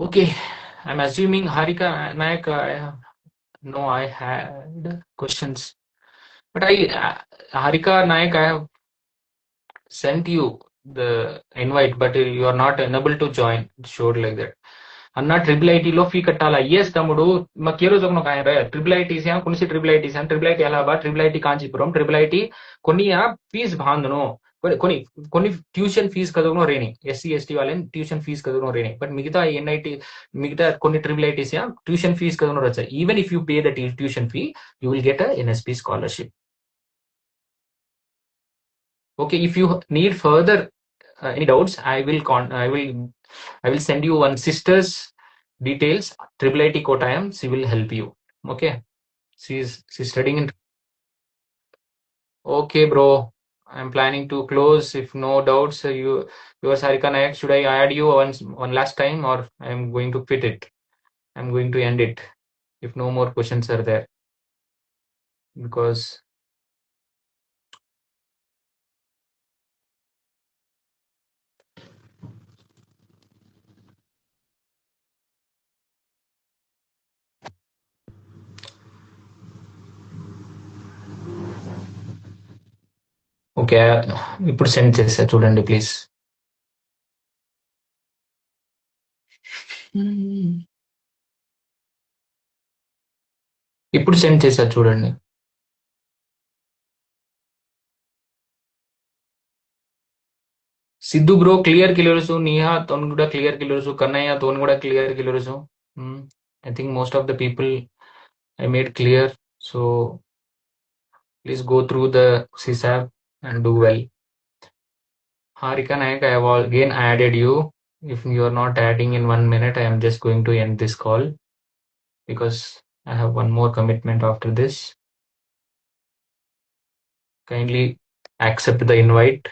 Speaker 1: Okay, I'm assuming Harika Nayak. No, I had questions, but Harika Nayak, I have sent you the invite, but you are not unable to join. It showed like that. అన్న IIT లో fee కట్టాలా? Yes తమ్ముడు, మాకు ఏ రోజు ఒక IIT కొనిసి IIT Allahabad, IIT Kanchipuram, IIT కొన్ని fees బాంధను కొన్ని tuition fees కదుగునో రేని SC ST వాళ్ళని ట్యూషన్ ఫీజ్ కదుగునో రేని. బట్ మిగతా NIT మిగతా కొన్ని IITs ట్యూషన్ ఫీజ్ కదుగునో వచ్చాయి. Even if you pay the tuition fee, you will get NSP scholarship. Okay, if you need further any doubts, I will send you one sister's details, IIT Kottayam. She will help you. Okay, she's studying in. Okay, bro, I'm planning to close. If no doubts, yours Harika Nayak, should I add you one last time, or I'm going to quit it? I'm going to end it. if no more questions are there, because okay ఇప్పుడు send చేస్తా చూడండి please. ఇప్పుడు send చేసా చూడండి. Sidhu bro clear కిలోరుసు, నీహా తోన్ కూడా clear కిలోరుసు, కన్నయ్య తోన్ కూడా క్లియర్ కిలోరుసు. I think most of the people I made clear. So please go through the CSAP and do well. Harika Nayak, I have again added you. If you are not adding in 1 minute, I am just going to end this call because I have one more commitment after this. Kindly accept the invite.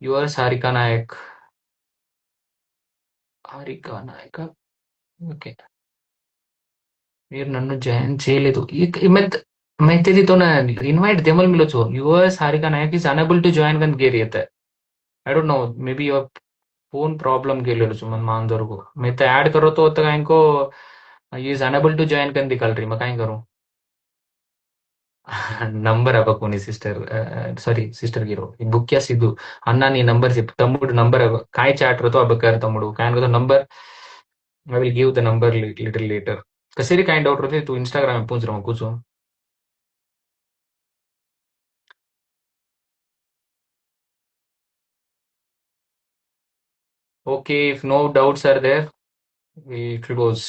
Speaker 1: Yours, Harika Nayak. Harika Nayak. Okay. మీరు నన్ను join చేయలేదు. मैं तेरी तो ना invite देमल मिलो छो. यूएस Harika Nayak is unable to join गन गेरी येते. I don't know, maybe your phone problem गेले छु मन मान दर को. मैं तो ऐड करो तो तक इनको इज अनेबल टू जॉइन गन दिखल रही. मैं काय करूं. నంబర్ అవ్వకుని సిస్టర్, సారీ సిస్టర్ గిరో బుక్ యా సిద్ధు అన్న నీ నంబర్ చెప్పు తమ్ముడు. నంబర్ కాయ్ చాట్ రతో అబ్బకర్ తమ్ముడు కాయన్ కో number I will give the number little later. कसेरी काइंड डाउट रहते तू इंस्टाग्राम में पूछ रहा हूँ कुछ. Okay, if no doubts are there, we close.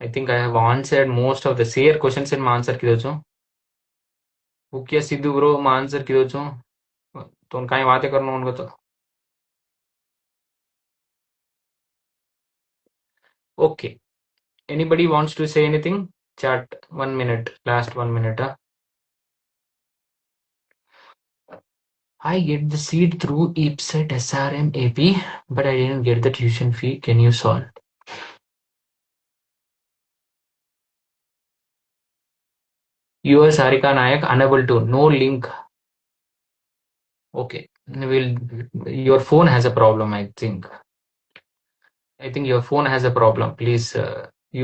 Speaker 1: I think I have answered most of the share questions in my answer किधर छो. Okay, सिद्धू ब्रो मैं आंसर किधर छो. तो उनका ही बातें करना उनको तो. Okay, anybody wants to say anything? Chat 1 minute, last 1 minute. I get the seat through EPSET SRM AP, but I didn't get the tuition fee. Can you solve? Yours Harika Nayak unable to, no link. Okay, your phone has a problem. I think your phone has a problem. Please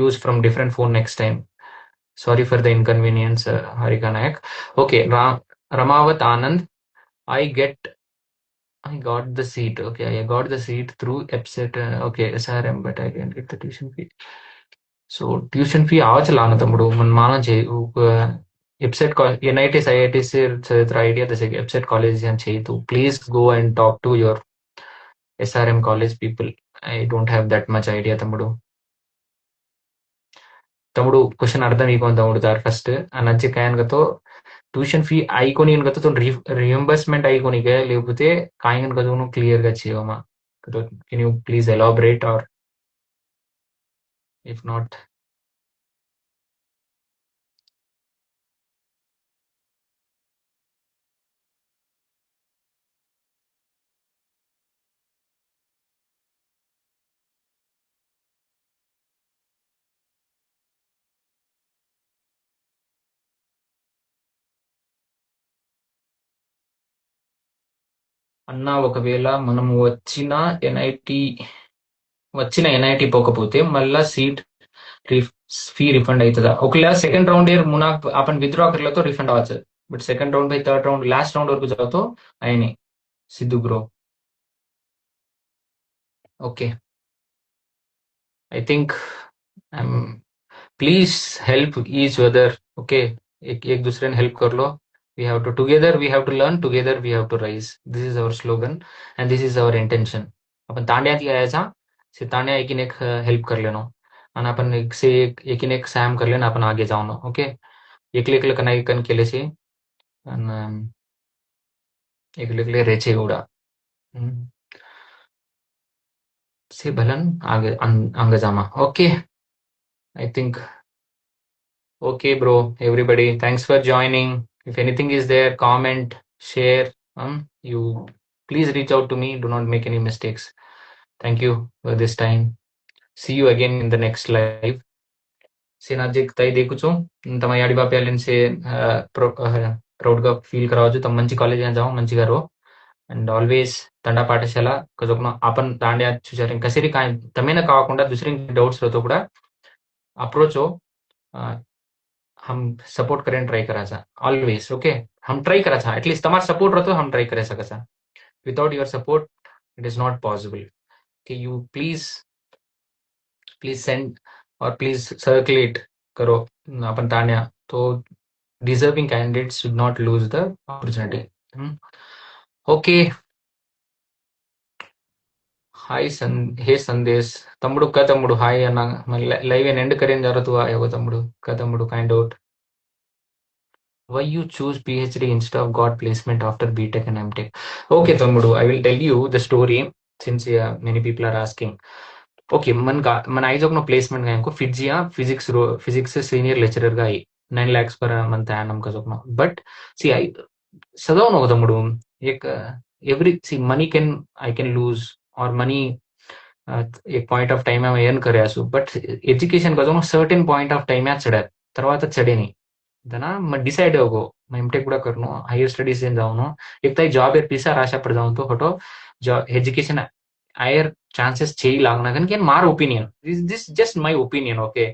Speaker 1: use from different phone next time. Sorry for the inconvenience, Harika Nayak. Okay, Ramavat Anand, I got the seat. Okay, I got the seat through EPSET. Okay, SRM, but I didn't get the tuition fee. So tuition fee आवाज लाना तम्मुडू मन माना चाहिए. EPSET NITs IITs చదివితే idea the EPSET college అని చేయి. तो please go and talk to your SRM college people. I don't have that much idea తమ్ముడు. తమ్ముడు క్వశ్చన్ అర్థం ఈకోని తమ్ముడు దార్ ఫస్ట్ అన్నచ్చి కాయన్గతో ట్యూషన్ ఫీ ఐకోని గతో రియంబర్స్మెంట్ ఐకోనికే లేకపోతే కాయన్ గతో క్లియర్ గా చేయమా. Can you please elaborate or if not అన్నా ఒకవేళ మనం వచ్చిన ఎన్ఐటి పోకపోతే మళ్ళా సీట్ फी रिफंड అవుతుందా. ఒకవేళ సెకండ్ రౌండ్ ఇయర్ मुना आपण विथड्रॉ करलो तो रिफंड आवाचं. But second round by third round last round वरकू जातो आहे Sidhu bro. Okay, I think please help each other. Okay, एक दूसरे ने हेल्प कर लो. we have to together, we have to learn together, we have to rise. this is our slogan and this is our intention. अपन तांड्या थी आया था से तांड्या एक ने हेल्प कर लेनो आणि आपण एक ने सॅम कर लेना आपण आगे जाऊ ना. ओके, एकले कनाई कन केले से आणि एकले रेचे एवढा से भलन आगे अंग Jama. Okay, I think okay bro, everybody thanks for joining. If anything is there, comment, share. You please reach out to me, do not make any mistakes. Thank you for this time. See you again in the next live. सेनाजिक तई देखु छु तम याडी बापेलिन से proud గా feel करावजु तम మంచి college जाऊ మంచి గారు అండ్ ఆల్వేస్ తండా పాఠశాల కజోకున आपण दांड्या चुचारिंग कसेरी काय तमेना कावకుండా दुसरी डाउट्स रहतो కూడా अप्रोच हो हम सपोर्ट करें ट्राई कराचा ऑलवेज ओके हम ट्राई कराचा एटलीस्ट तमार सपोर्ट रहतो हम ट्राई करे सकाचा without your support it is not possible कि यू प्लीज सेंड और प्लीज सर्कुलेट करो अपन तान्या तो deserving candidates should not lose the opportunity. Okay. Hi हे संदेश तम्मुडु का तम्मुडु हाय अन्न लाइव एंड करें जरूरत हुआ है तम्मुडु का तम्मुडु kind out why you choose PhD instead of got placement after BTech and MTech. Okay तम्मुडु I will tell you the story since many people are asking. Okay मन आई जब नो प्लेसमेंट गए को फिजिक्स से सीनियर लेक्चरर గా 9 lakhs per month annum का जब no but see I सदाव no तम्मुडु एक every see money can I can lose or money एक पॉइंट ऑफ टाइम में अर्न करे असू बट एजुकेशन का जो सर्टेन पॉइंट ऑफ टाइम चढ़ा తర్వాత చడేని దనా मैं डिसाइड होगो मैं एमटेक కూడా करनो हायर स्टडीज इन जाऊनो एक ताई जॉब एर पिसा आशा पड़ जाऊं तो हटो जॉब एजुकेशन हायर चांसेस చేయి लागना कन के मार opinion this just my opinion okay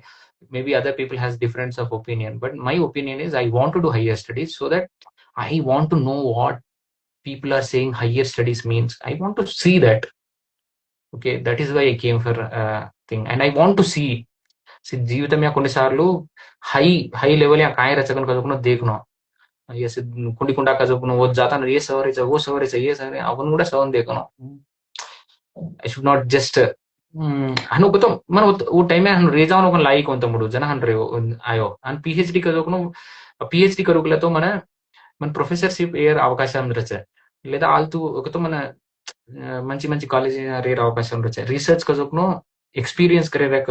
Speaker 1: maybe other people has difference of opinion but my opinion is I want to do higher studies so that I want to know what people are saying higher studies means I want to see that okay that is why I came for thing and I want to see జీవితం yeah కొన్నిసార్లు high level या काय रचकन कजोकनो देखनो ये से कुंडी कुंडा कजोकनो वो जाता न ये सवरे च वो सवरे च ये सवरे अवन కూడా सवन देखनो I should not just हनु को मन वो टाइम में हनु रेजावन को लाइक कोन तमुडु जना हन रे आयो अन PhD कजोकनो PhD करूगला तो मन ప్రొఫెసర్‌షిప్ ఏర్ అవకాశం రచ లేదా ఆల్తు ఒకతో మన మంచి మంచి కాలేజ్ రేర్ అవకాశం రచ రీసెర్చ్ కజోకను एक्सपीरियंस करे एक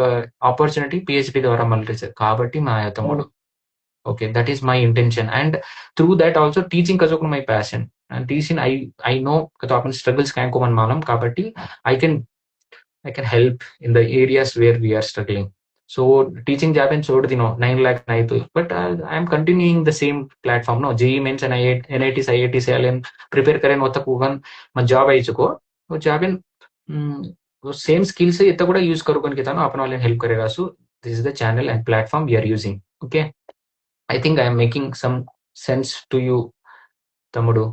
Speaker 1: opportunity PhD द्वारा मिल रही है కాబట్టి మా తమ్ముడు okay that is my intention and through that also teaching కజోకు my passion and teaching I know కతో upon struggles काय को मन मालूम కాబట్టి I can help in the areas where we are struggling so teaching job and छोड़ दिनो 9 lakh नहीं तो but I am continuing the same platform no JEE mains and NITs IITs allen prepare करें होता कुगन मैं job आई चुको वो job इन वो सेम स्किल से इतना కూడా యూస్ करो कन केतानो अपन वाले हेल्प करेगा so this is the channel and platform we are using okay I think I am making some sense to you तमुडु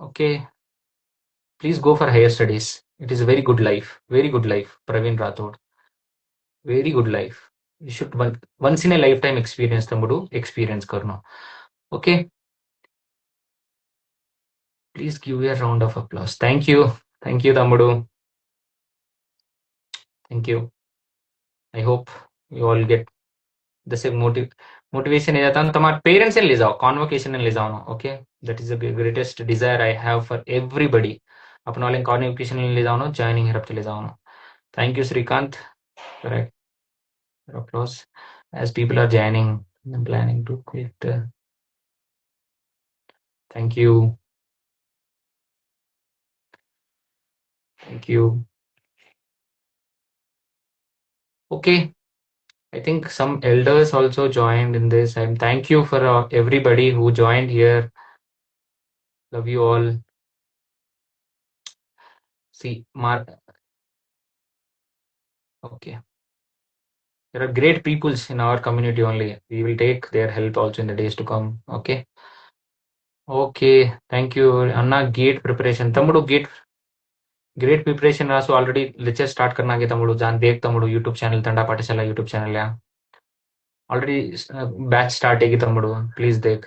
Speaker 1: okay please go for higher studies it is a very good life Praveen Rathod very good life you should once in a lifetime experience तमुडु experience करनो okay please give a round of applause thank you तमुडु thank you I hope you all get the same motivation है जाता तुम्हारे parents ले जाओ convocation ले जाओ okay that is the greatest desire I have for everybody अपन वाले convocation ले जाओ जॉइनिंग हेल्प ले जाओ thank you Srikanth correct applause as people are joining I'm planning to quit thank you okay I think some elders also joined in this and thank you for everybody who joined here love you all see Mark okay there are great peoples in our community only we will take their help also in the days to come okay thank you Anna gate preparation तमुडु great preparation also already lecture start करना के तमुडु जान देख तमुडु YouTube channel Thanda पाठशाला YouTube channel या already batch start है की तमुडु please देख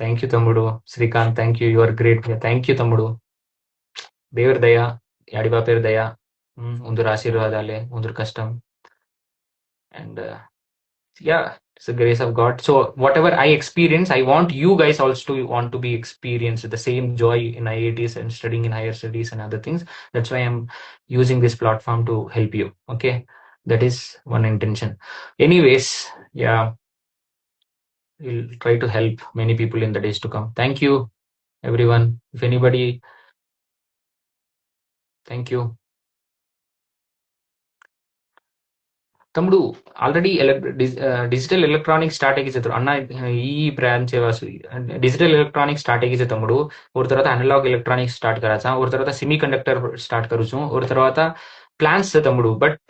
Speaker 1: thank you तमुडु Shrikant thank you you are great thank you तमुडु देवर दया याडिबा पेर दया उंदर आशीर्वादाले उंदर कष्टम and yeah it's the grace of God so whatever I experience I want you guys also to want to be experienced the same joy in IITs and studying in higher studies and other things that's why I'm using this platform to help you okay that is one intention anyways yeah we'll try to help many people in the days to come thank you everyone if anybody thank you. తమ్ముడు already digital electronic start ಆಗಿತ್ತು ಅಣ್ಣ. ಈ branch digital ಎಲೆಕ್ट्रॉनिक start ಆಗಿತ್ತು తమ్ముడు. और తర్వాత analogue electronics start करायचा और తర్వాత సెమీ కండక్టర్ స్టార్ట్ करूचो और తర్వాత ప్లాన్స్ తమ్ముడు. But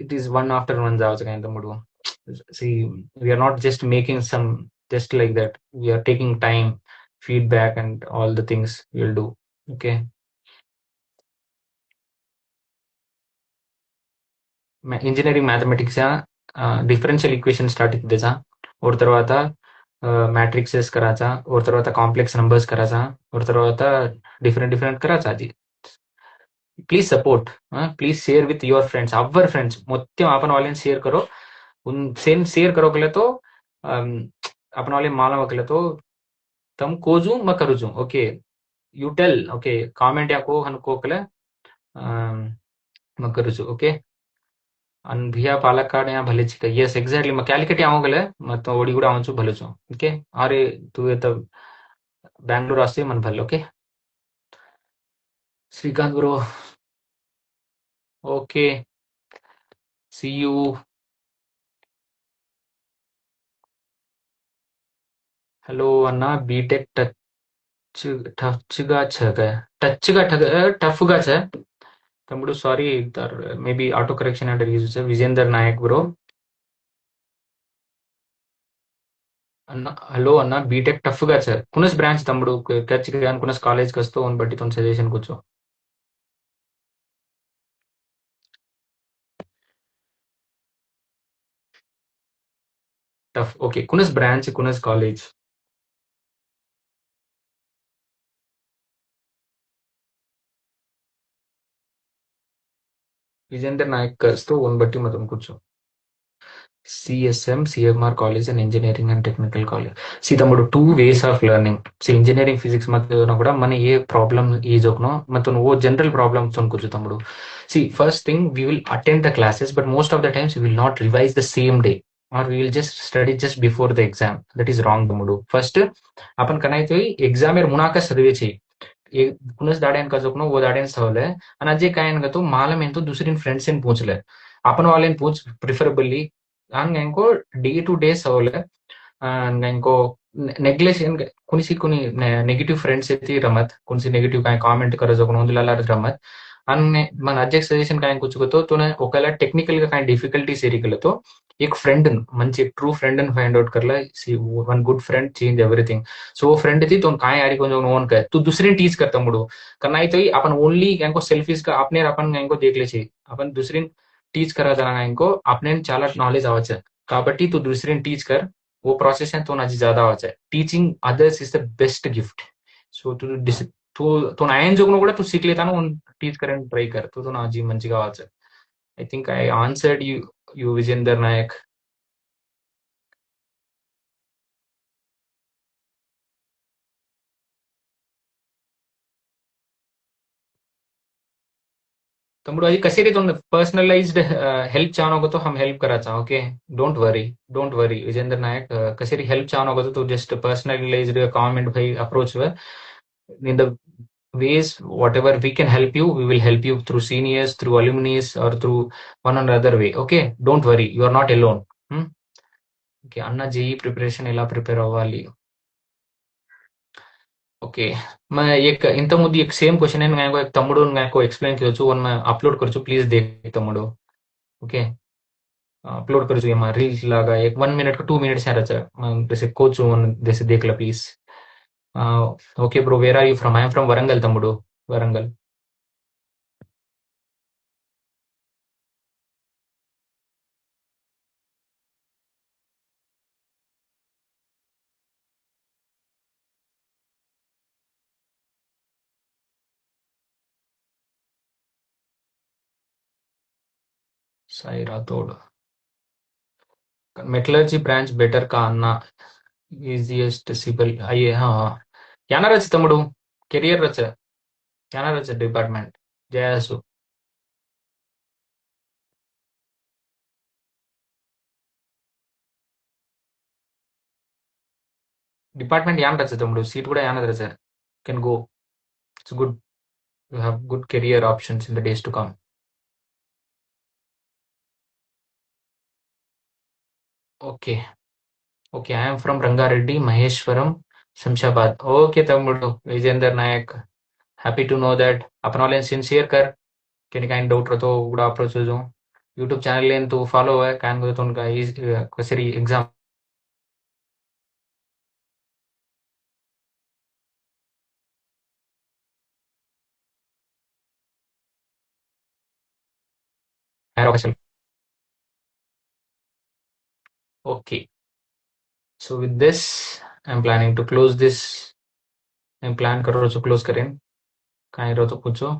Speaker 1: it is one after one जावचं काय తమ్ముడు. See, we are not just making some just like that. We are taking time, feedback and all the things we'll do. Okay. Engineering mathematics differential equation start द्यायचा और తర్వాత मॅट्रिक्सेस करायचा और తర్వాత complex numbers करायचा और తర్వాత डिफरेंट डिफरेंट करायचा అది. Please support, please share with your friends, our friends మొత్తం अपन वाले शेयर करो. उन सेम शेयर करो के तो अपन वाले मालूम के तो तुम कोजू मैं करूजू. Okay you tell. Okay comment याको हनको के मैं करूजू. ओके अन भिया पालक्काड या भले चिक यस एक्झॅक्टली मग कॅलिकट यावं गेलं मग तो ओडी गुडा आमचू भले छो. ओके अरे तू येत बँगलोर असते मन भले. Okay Srikanth bro. Okay see you. Hello अन्ना बीटेक టచ్గా టఫ్గా చ తమ్ముడు. సారీ మేబీ ఆటో కరెక్షన్ అంటే యూజ్ విజేందర్ నాయక్ బ్రో. అన్న హలో అన్న బీటెక్ టఫ్గా సార్ కునస్ బ్రాంచ్ తమ్ముడు ఖచ్చితంగా కునస్ కాలేజ్కి వస్తూ అని బట్టి తన సజెషన్ కూర్చో. టఫ్ ఓకే కునస్ బ్రాంచ్ కునస్ కాలేజ్. విజేందర్ నాయక్ వస్తూ అని బట్టి మొత్తం కూర్చో. CSM, CMR College and Engineering and Technical College. See తమ్ముడు 2 ways of learning. See engineering physics మధ్య కూడా మన ఏ ప్రాబ్లమ్ ఈ జోక్నో మతను ఓ జనరల్ ప్రాబ్లమ్స్ అనుకోవచ్చు తమ్ముడు. See first thing we will attend the classes but most of the times we will not revise the same day or we will just study just before the exam. That is wrong तम्मुडू. First आपण कनायतो exam एर मुनाका सर्वे छे कुणच दाड्यान का जोकनो वो दाड्यान सवले आणि अजे काय तो मालम एंतो दुसरीन friends इन पूछले आपण वालेन पूछ प्रिफरेबली इंको डे टू डे सवले इंको नेग्लेशन कुणी नेगेटिव फ्रेंड्स येती रमत कुणी नेगेटिव काय कामेंट कर जोकनो उंदला रमत आणि मन अजेक सजेशन काय कुछ तो तूने ओकला टेक्निकल का काय डिफिकल्टीज एरी केलं तो एक फ्रेंड मंచి ट्रू फ्रेंड फाइंड आउट करला. See one good friend change everything. So वो फ्रेंड थी तो काय आरी को नोन कर तू दुसरी टीच करता मुडू करना तो अपन ओनली इंको सेल्फीज का अपने अपन इंको देख ले छे अपन दुसरी टीच करा जाना इंको अपने చాలా నాలెడ్జ్ అవచ్చు కాబట్టి तू दुसरी टीच कर. वो प्रोसेस है तो नाजी ज्यादा అవచ్చు. Teaching others is the best gift. So तू तो नायन जोगनो కూడా तू सीख लेता ना टीच करने ट्राई कर तो नाजी మంచిగా అవచ్చు. I think I answered you Vijender Nayak. तम्मुडू अजी कसे रे तुम पर्सनलाइज्ड हेल्प चाहना होगा तो हम हेल्प करा चाहो. ओके डोंट वरी विजेंद्र नायक कसे री हेल्प चाहना होगा तो जस्ट पर्सनलाइज्ड कमेंट भाई approach in the ways whatever we can help you we will help you through seniors through alumni or through one another way. Okay don't worry you are not alone. Okay Anna JEE preparation ఎలా prepare అవ్వాలి. Okay मैं एक इंत मुद्दे एक same question है एक तम्मुडू को explain करूँ वन मैं अपलोड करूँ प्लीज देख तम्मुडू. ओके अपलोड करूँ ये रील्स लागा एक 1 मिनट का 2 मिनट्स है रचा जैसे कोच जैसे देख ला please. Okay bro where are you from. I am from Warangal तम्मुडू Warangal. Sai Rathod metallurgy branch better का अन्ना ఈజియెస్ట్ సిబల్ అయ్యే యానా రచ తమ్ముడు కెరియర్ రచ యానా రచ డిపార్ట్మెంట్ జయాసు డిపార్ట్మెంట్ యాన రచ తమ్ముడు సీట్ కూడా యానది రచ can go it's good. You have good career options in the days to come. Okay. Okay, I am from Rangareddy, Maheshwaram, Shamshabad. Okay, తమ్ముడు Vijender Naik. Happy to know that. अपना वाले sincere कर कि नहीं काइन डाउट रहो तो उड़ा अप्रोच हो जाओ. YouTube चैनल लेन तो फॉलो है काइन को तो उनका इस कसरी एग्जाम है official. Okay. So with this, I'm planning to close this. I'm plan करो तो close करें. काइन रहो तो पूछो.